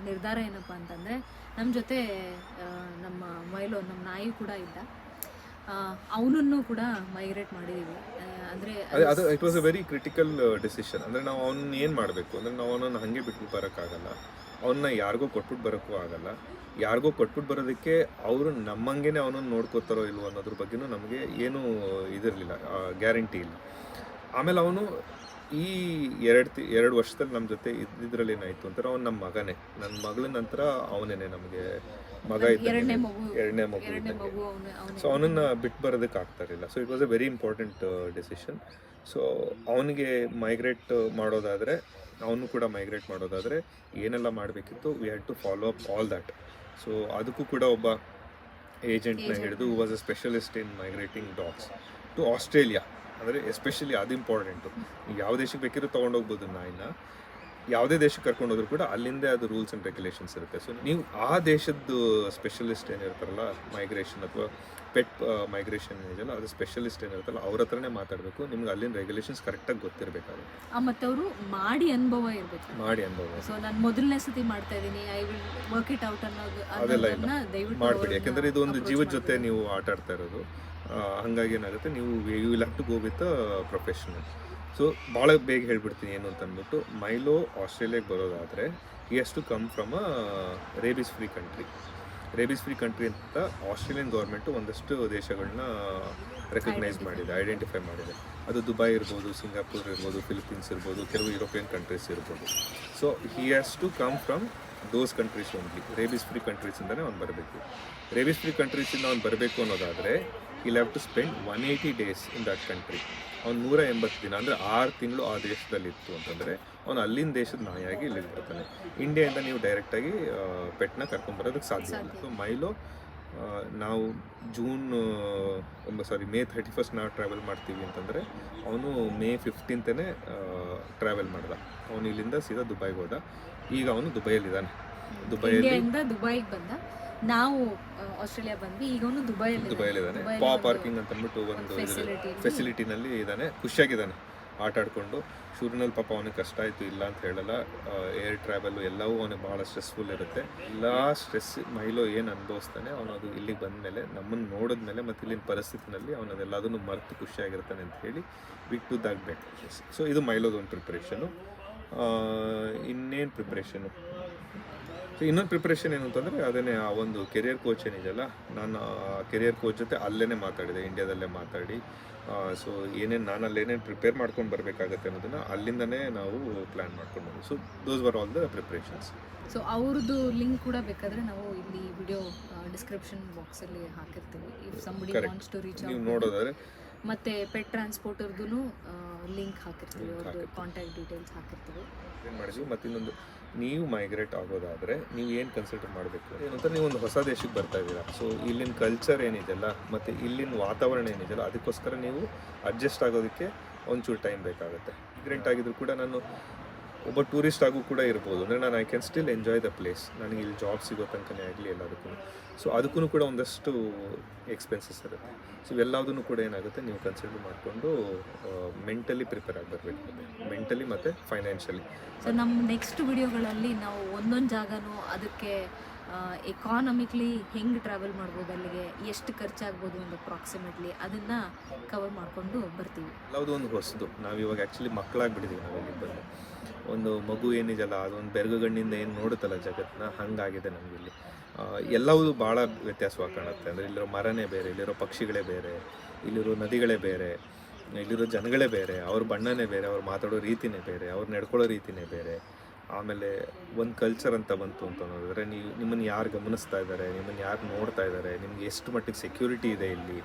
ನಿರ್ಧಾರ ಏನಪ್ಪ ಅಂತಂದರೆ, ನಮ್ಮ ಜೊತೆ ನಮ್ಮ ಮೈಲೋ, ನಮ್ಮ ನಾಯಿ ಕೂಡ ಇದ್ದ. ಅವನನ್ನು ಕೂಡ ಮೈಗ್ರೇಟ್ ಮಾಡಿದ್ದೀವಿ. ಅಂದರೆ ಅದು it was a very critical decision. ಅಂದರೆ ನಾವು ಅವನ್ನ ಏನು ಮಾಡಬೇಕು ಅಂದರೆ ನಾವು ಅವನನ್ನು ಹಾಗೆ ಬಿಟ್ಟು ಬರೋಕ್ಕಾಗಲ್ಲ, ಅವನ್ನ ಯಾರಿಗೋ ಕೊಟ್ಬಿಟ್ಟು ಬರೋಕ್ಕೂ ಆಗಲ್ಲ. ಯಾರಿಗೋ ಕೊಟ್ಬಿಟ್ಟು ಬರೋದಕ್ಕೆ ಅವರು ನಮ್ಮಂಗೆ ಅವನನ್ನು ನೋಡ್ಕೋತಾರೋ ಇಲ್ವೋ ಅನ್ನೋದ್ರ ಬಗ್ಗೆನೂ ನಮಗೆ ಏನೂ ಇದಿರಲಿಲ್ಲ, ಗ್ಯಾರಂಟಿ ಇಲ್ಲ. ಆಮೇಲೆ ಅವನು ಈ 2 ವರ್ಷದಲ್ಲಿ ನಮ್ಮ ಜೊತೆ ಇದ್ರಲ್ಲಿ ಏನಾಯಿತು ಅಂತಾರೆ, ಅವ್ನು ನಮ್ಮ ಮಗನೇ. ನನ್ನ ಮಗಳ ನಂತರ ಅವನೇನೆ ನಮಗೆ ಮಗ ಇದ್ದಾನೆ, ಎರಡನೇ ಮಗು. ಸೊ ಅವನನ್ನು ಬಿಟ್ಟು ಬರೋದಕ್ಕೆ ಆಗ್ತಾ ಇರಲಿಲ್ಲ. So it was a very important decision. So ಅವನಿಗೆ ಮೈಗ್ರೇಟ್ ಮಾಡೋದಾದರೆ, ಅವನು ಕೂಡ ಮೈಗ್ರೇಟ್ ಮಾಡೋದಾದರೆ ಏನೆಲ್ಲ ಮಾಡಬೇಕಿತ್ತು, we had to follow up all that. So ಅದಕ್ಕೂ ಕೂಡ ಒಬ್ಬ ಏಜೆಂಟ್ನ ಹಿಡಿದು was a specialist in migrating dogs to Australia. ಅಂದರೆ ಎಸ್ಪೆಷಲಿ ಅದು ಇಂಪಾರ್ಟೆಂಟು. ನೀವು ಯಾವ ದೇಶಕ್ಕೆ ಬೇಕಿರೋ ತೊಗೊಂಡೋಗ್ಬೋದು ನಾಯಿನ, ಯಾವುದೇ ದೇಶಕ್ಕೆ ಕರ್ಕೊಂಡೋದ್ರು ಕೂಡ ಅಲ್ಲಿಂದೇ ಅದು ರೂಲ್ಸ್ ಆ್ಯಂಡ್ ರೆಗ್ಯುಲೇಷನ್ಸ್ ಇರುತ್ತೆ. ಸೊ ನೀವು ಆ ದೇಶದ್ದು ಸ್ಪೆಷಲಿಸ್ಟ್ ಏನಿರ್ತಾರಲ್ಲ, ಮೈಗ್ರೇಷನ್ ಅಥವಾ ಪೆಟ್ ಮೈಗ್ರೇಷನ್ ಏನಿದೆಯಲ್ಲ, ಅದು ಸ್ಪೆಷಲಿಸ್ಟ್ ಏನಿರುತ್ತಲ್ಲ ಅವ್ರ ಹತ್ರನೇ ಮಾತಾಡಬೇಕು. ನಿಮ್ಗೆ ಅಲ್ಲಿನ ರೆಗ್ಯುಲೇಷನ್ಸ್ ಕರೆಕ್ಟಾಗಿ ಗೊತ್ತಿರಬೇಕಾಗುತ್ತೆ ಮತ್ತು ಅವರು ಮಾಡಿ ಅನುಭವ ಇರಬೇಕು. ಸೊ ನಾನು ಮೊದಲನೇ ಸತಿ ಮಾಡ್ತಾ ಇದ್ದೀನಿ, I will work it out ಅದೆಲ್ಲ ಇಲ್ಲ, ಮಾಡಬೇಡಿ. ಯಾಕೆಂದರೆ ಇದು ಒಂದು ಜೀವದ ಜೊತೆ ನೀವು ಆಟ ಆಡ್ತಾ ಇರೋದು. ಹಾಗಾಗಿ ಏನಾಗುತ್ತೆ, ನೀವು you will have to go with professional. So ಭಾಳ ಬೇಗ ಹೇಳ್ಬಿಡ್ತೀನಿ ಏನು ಅಂತ ಅಂದ್ಬಿಟ್ಟು, ಮೈಲೋ ಆಸ್ಟ್ರೇಲಿಯಾಗೆ ಬರೋದಾದರೆ he has to come from a rabies free country. Rabies free country ಅಂತ ಆಸ್ಟ್ರೇಲಿಯನ್ ಗೌರ್ಮೆಂಟು ಒಂದಷ್ಟು ದೇಶಗಳನ್ನ ರೆಕಗ್ನೈಸ್ ಮಾಡಿದೆ, ಐಡೆಂಟಿಫೈ ಮಾಡಿದೆ. ಅದು ದುಬೈ ಇರ್ಬೋದು, ಸಿಂಗಾಪುರ್ ಇರ್ಬೋದು, ಫಿಲಿಪೀನ್ಸ್ ಇರ್ಬೋದು, ಕೆಲವು ಯುರೋಪಿಯನ್ ಕಂಟ್ರೀಸ್ ಇರ್ಬೋದು. So he has to come from those countries only. Rabies free ಕಂಟ್ರೀಸಿಂದನೇ ಅವ್ನು ಬರಬೇಕು. ರೇಬಿಸ್ ಫ್ರೀ ಕಂಟ್ರೀಸಿಂದ ಅವ್ನು ಬರಬೇಕು ಅನ್ನೋದಾದರೆ he'll have to spend 180 days in that country. ಅವ್ನು 180 ದಿನ ಅಂದರೆ 6 ತಿಂಗಳು ಆ ದೇಶದಲ್ಲಿ ಇತ್ತು ಅಂತಂದರೆ ಅವನು ಅಲ್ಲಿನ ದೇಶದ ನಾಯಿಯಾಗಿ ಇಲ್ಲಿಗೆ ಬರ್ತಾನೆ. ಇಂಡಿಯಾದಿಂದ ನೀವು ಡೈರೆಕ್ಟಾಗಿ ಪೆಟ್ನ ಕರ್ಕೊಂಬರೋದಕ್ಕೆ ಸಾಧ್ಯ ಇಲ್ಲ. ಸೊ ಮೈಲೋ ನಾವು ಮೇ 31st ನಾವು ಟ್ರಾವೆಲ್ ಮಾಡ್ತೀವಿ ಅಂತಂದರೆ ಅವನು ಮೇ 15ನೇ ಟ್ರಾವೆಲ್ ಮಾಡ್ದ. ಅವನು ಇಲ್ಲಿಂದ ಸೀದಾ ದುಬೈಗೆ ಹೋದ. ಈಗ ಅವನು ದುಬೈಯಲ್ಲಿದ್ದಾನೆ. ದುಬೈಗೆ ಬಂದ, ನಾವು ಆಸ್ಟ್ರೇಲಿಯಾ ಬಂದ್ವಿ, ಈಗ ಅವನು ದುಬೈಯಲ್ಲಿದ್ದಾನೆ. ಪಾರ್ಕಿಂಗ್ ಅಂತ ಅಂದ್ಬಿಟ್ಟು ಒಂದು ಫೆಸಿಲಿಟಿನಲ್ಲಿ ಇದ್ದಾನೆ, ಖುಷಿಯಾಗಿದ್ದಾನೆ ಆಟ ಆಡಿಕೊಂಡು. ಶುರುನಲ್ಲಿ ಪಾಪ ಅವನಿಗೆ ಕಷ್ಟ ಆಯಿತು, ಇಲ್ಲ ಅಂತ ಹೇಳಲ್ಲ. ಏರ್ ಟ್ರಾವೆಲ್ ಎಲ್ಲವೂ ಅವನಿಗೆ ಭಾಳ ಸ್ಟ್ರೆಸ್ಫುಲ್ ಇರುತ್ತೆ. ಎಲ್ಲ ಸ್ಟ್ರೆಸ್ ಮೈಲೋ ಏನು ಅನುಭವಿಸ್ತಾನೆ ಅವನದು ಇಲ್ಲಿಗೆ ಬಂದಮೇಲೆ, ನಮ್ಮನ್ನು ನೋಡಿದ್ಮೇಲೆ ಮತ್ತು ಇಲ್ಲಿನ ಪರಿಸ್ಥಿತಿನಲ್ಲಿ ಅವನದೆಲ್ಲದನ್ನು ಮರೆತು ಖುಷಿಯಾಗಿರ್ತಾನೆ ಅಂತ ಹೇಳಿ ಬಿಟ್ಟು ದಾಗಬೇಕು. ಸೊ ಇದು ಮೈಲೋದು ಒಂದು ಪ್ರಿಪ್ರೇಷನು. ಇನ್ನೇನು ಪ್ರಿಪ್ರೇಷನು, ಸೊ ಇನ್ನೊಂದು ಪ್ರಿಪ್ರೇಷನ್ ಏನು ಅಂತಂದರೆ ಅದನ್ನೇ ಆ ಒಂದು ಕೆರಿಯರ್ ಕೋಚ್ ಏನಿದೆಯಲ್ಲ, ನಾನು ಆ ಕೆರಿಯರ್ ಕೋಚ್ ಜೊತೆ ಅಲ್ಲೇ ಮಾತಾಡಿದೆ, ಇಂಡಿಯಾದಲ್ಲೇ ಮಾತಾಡಿ. ಸೊ ನಾನು ಅಲ್ಲೇನೇನು ಪ್ರಿಪೇರ್ ಮಾಡ್ಕೊಂಡು ಬರಬೇಕಾಗತ್ತೆ ಅನ್ನೋದನ್ನು ಅಲ್ಲಿಂದನೇ ನಾವು ಪ್ಲ್ಯಾನ್ ಮಾಡ್ಕೊಂಡು ಬಂದ್ವಿ. So those were all the preparations. So ಅವ್ರದ್ದು ಲಿಂಕ್ ಕೂಡ ಬೇಕಾದರೆ ನಾವು ಇಲ್ಲಿ ವಿಡಿಯೋ ಡಿಸ್ಕ್ರಿಪ್ಷನ್ ಬಾಕ್ಸಲ್ಲಿ ಹಾಕಿರ್ತೀವಿ. If somebody wants to reach ನೀವು ನೋಡೋದಾದ್ರೆ, ಮತ್ತು ಪೆಟ್ ಟ್ರಾನ್ಸ್ಪೋರ್ಟರ್ದು ಲಿಂಕ್ ಹಾಕಿರ್ತೀವಿ, ಅವ್ರದ್ದು ಕಾಂಟ್ಯಾಕ್ಟ್ ಡೀಟೇಲ್ಸ್ ಹಾಕಿರ್ತೀವಿ. ಏನು ಮಾಡಿದ್ವಿ. ಮತ್ತು ಇನ್ನೊಂದು, ನೀವು ಮೈಗ್ರೇಟ್ ಆಗೋದಾದರೆ ನೀವು ಏನು ಕನ್ಸಿಡರ್ ಮಾಡಬೇಕು ಏನಂತ, ನೀವು ಒಂದು ಹೊಸ ದೇಶಕ್ಕೆ ಬರ್ತಾ ಇದ್ದೀರಾ. ಸೊ ಇಲ್ಲಿನ ಕಲ್ಚರ್ ಏನಿದೆಯಲ್ಲ ಮತ್ತು ಇಲ್ಲಿನ ವಾತಾವರಣ ಏನಿದೆಯಲ್ಲ, ಅದಕ್ಕೋಸ್ಕರ ನೀವು ಅಡ್ಜಸ್ಟ್ ಆಗೋದಕ್ಕೆ ಒಂಚೂರು ಟೈಮ್ ಬೇಕಾಗುತ್ತೆ. ಮೈಗ್ರೆಂಟ್ ಆಗಿದ್ರು ಕೂಡ ನಾನು ಒಬ್ಬ ಟೂರಿಸ್ಟ್ ಆಗು ಕೂಡ ಇರ್ಬೋದು. ಅಂದರೆ ನಾನು I can still enjoy the place. ನನಗೆ ಇಲ್ಲಿ ಜಾಬ್ ಸಿಗೋ ತನಕನೇ ಆಗಲಿ ಎಲ್ಲದಕ್ಕೂ. ಸೊ ಅದಕ್ಕೂ ಕೂಡ ಒಂದಷ್ಟು ಎಕ್ಸ್ಪೆನ್ಸಸ್ ಇರುತ್ತೆ. ಸೊ ಇವೆಲ್ಲದನ್ನು ಕೂಡ ಏನಾಗುತ್ತೆ, ನೀವು ಕನ್ಸಿಡರ್ ಮಾಡಿಕೊಂಡು ಮೆಂಟಲಿ ಪ್ರಿಪೇರ್ ಆಗಿ ಬರಬೇಕು, ಮೆಂಟಲಿ ಮತ್ತು ಫೈನಾನ್ಷಿಯಲಿ. ಸೊ ನಮ್ಮ ನೆಕ್ಸ್ಟ್ ವಿಡಿಯೋಗಳಲ್ಲಿ ನಾವು ಒಂದೊಂದು ಜಾಗನೂ ಅದಕ್ಕೆ ಎಕಾನಮಿಕ್ಲಿ ಹೆಂಗೆ ಟ್ರಾವೆಲ್ ಮಾಡ್ಬೋದು, ಅಲ್ಲಿಗೆ ಎಷ್ಟು ಖರ್ಚಾಗ್ಬೋದು ಒಂದು ಅಪ್ರಾಕ್ಸಿಮೇಟ್ಲಿ, ಅದನ್ನು ಕವರ್ ಮಾಡಿಕೊಂಡು ಬರ್ತೀವಿ. ಎಲ್ಲವುದು ಒಂದು ಹೊಸದು. ನಾವಿವಾಗ ಆ್ಯಕ್ಚುಲಿ ಮಕ್ಕಳಾಗ್ಬಿಟ್ಟಿದ್ದೀವಿ. ನಾವಲ್ಲಿ ಬಂದು ಒಂದು ಮಗು ಏನಿದೆಯಲ್ಲ, ಅದೊಂದು ಬೆರಗುಗಣ್ಣಿಂದ ಏನು ನೋಡುತ್ತಲ್ಲ ಜಗತ್ತನ್ನ, ಹಾಗಾಗಿದೆ ನಮಗಿಲ್ಲಿ. ಎಲ್ಲವೂ ಭಾಳ ವ್ಯತ್ಯಾಸವಾಗಿ ಕಾಣುತ್ತೆ. ಅಂದರೆ ಇಲ್ಲಿರೋ ಮರನೇ ಬೇರೆ, ಇಲ್ಲಿರೋ ಪಕ್ಷಿಗಳೇ ಬೇರೆ, ಇಲ್ಲಿರೋ ನದಿಗಳೇ ಬೇರೆ, ಇಲ್ಲಿರೋ ಜನಗಳೇ ಬೇರೆ, ಅವ್ರ ಬಣ್ಣನೇ ಬೇರೆ, ಅವ್ರು ಮಾತಾಡೋ ರೀತಿನೇ ಬೇರೆ, ಅವ್ರು ನಡ್ಕೊಳ್ಳೋ ರೀತಿನೇ ಬೇರೆ. ಆಮೇಲೆ ಒಂದು ಕಲ್ಚರ್ ಅಂತ ಬಂತು ಅಂತ ನೋಡಿದ್ರೆ, ನಿಮ್ಮನ್ನು ಯಾರು ಗಮನಿಸ್ತಾ ಇದ್ದಾರೆ, ನಿಮ್ಮನ್ನು ಯಾರು ನೋಡ್ತಾ ಇದ್ದಾರೆ, ನಿಮ್ಗೆ ಎಷ್ಟು ಮಟ್ಟಿಗೆ ಸೆಕ್ಯೂರಿಟಿ ಇದೆ ಇಲ್ಲಿ,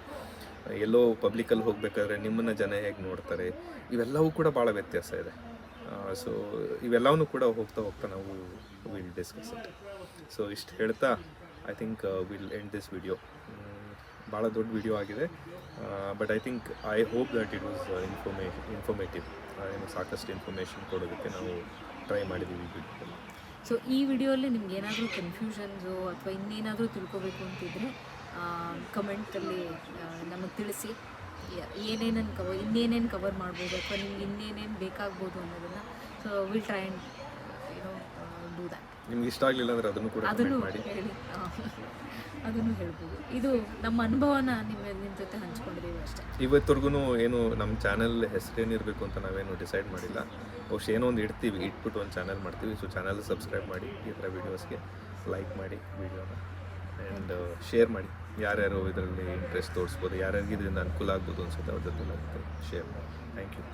ಎಲ್ಲೋ ಪಬ್ಲಿಕಲ್ಲಿ ಹೋಗಬೇಕಾದ್ರೆ ನಿಮ್ಮನ್ನು ಜನ ಹೇಗೆ ನೋಡ್ತಾರೆ, ಇವೆಲ್ಲವೂ ಕೂಡ ಭಾಳ ವ್ಯತ್ಯಾಸ ಇದೆ. ಸೊ ಇವೆಲ್ಲವೂ ಕೂಡ ಹೋಗ್ತಾ ನಾವು ವಿಲ್ ಡಿಸ್ಕಸ್ ಇಟ್. ಸೊ ಇಷ್ಟು ಹೇಳ್ತಾ I think will end this video. ಭಾಳ ದೊಡ್ಡ ವಿಡಿಯೋ ಆಗಿದೆ, but I hope that it was informative. ನಿಮಗೆ ಸಾಕಷ್ಟು ಇನ್ಫಾರ್ಮೇಷನ್ ಕೊಡೋದಕ್ಕೆ ನಾವು ಟ್ರೈ ಮಾಡಿದ್ದೀವಿ ಈ ವಿಡಿಯೋದಲ್ಲಿ. ಸೊ ಈ ವಿಡಿಯೋಲ್ಲಿ ನಿಮ್ಗೆ ಏನಾದರೂ ಕನ್ಫ್ಯೂಷನ್ಸು ಅಥವಾ ಇನ್ನೇನಾದರೂ ತಿಳ್ಕೊಬೇಕು ಅಂತಿದ್ರೆ ಕಮೆಂಟಲ್ಲಿ ನಮಗೆ ತಿಳಿಸಿ. ಇನ್ನೇನೇನು ಕವರ್ ಮಾಡ್ಬೋದು ಅಥವಾ ನಿಮ್ಗೆ ಇನ್ನೇನೇನು ಬೇಕಾಗ್ಬೋದು ಅನ್ನೋದನ್ನು. So will try and do that. ನಿಮ್ಗೆ ಇಷ್ಟ ಆಗಲಿಲ್ಲ ಅಂದರೆ ಅದನ್ನು ಕೂಡ ಅದನ್ನು ಕಮೆಂಟ್ ಮಾಡಿ. ಹೇಳಿ, ಅದನ್ನು ಹೇಳ್ಬೋದು. ಇದು ನಮ್ಮ ಅನುಭವನ ನಿಮ್ಮ ಜೊತೆ ಹಂಚ್ಕೊಂಡಿದ್ದೀವಿ ಅಷ್ಟೇ. ಇವತ್ತರೆಗೂ ಏನು ನಮ್ಮ ಚಾನಲ್ ಹೆಸರೇನಿರಬೇಕು ಅಂತ ನಾವೇನು ಡಿಸೈಡ್ ಮಾಡಿಲ್ಲ. ಬಹುಶಃ ಏನೋ ಒಂದು ಇಟ್ಬಿಟ್ಟು ಒಂದು ಚಾನಲ್ ಮಾಡ್ತೀವಿ. ಸೊ ಚಾನಲ್ ಸಬ್ಸ್ಕ್ರೈಬ್ ಮಾಡಿ, ಈ ಥರ ವೀಡಿಯೋಸ್ಗೆ ಲೈಕ್ ಮಾಡಿ ವಿಡಿಯೋನ, ಆ್ಯಂಡ್ ಶೇರ್ ಮಾಡಿ. ಯಾರ್ಯಾರು ಇದರಲ್ಲಿ ಇಂಟ್ರೆಸ್ಟ್ ತೋರಿಸ್ಬೋದು, ಯಾರ್ಯಾರಿಗೆ ಇದರಿಂದ ಅನುಕೂಲ ಆಗ್ಬೋದು ಅನ್ಸುತ್ತೆ ಅವ್ರ ಜೊತೆ ಶೇರ್ ಮಾಡಿ. Thank you.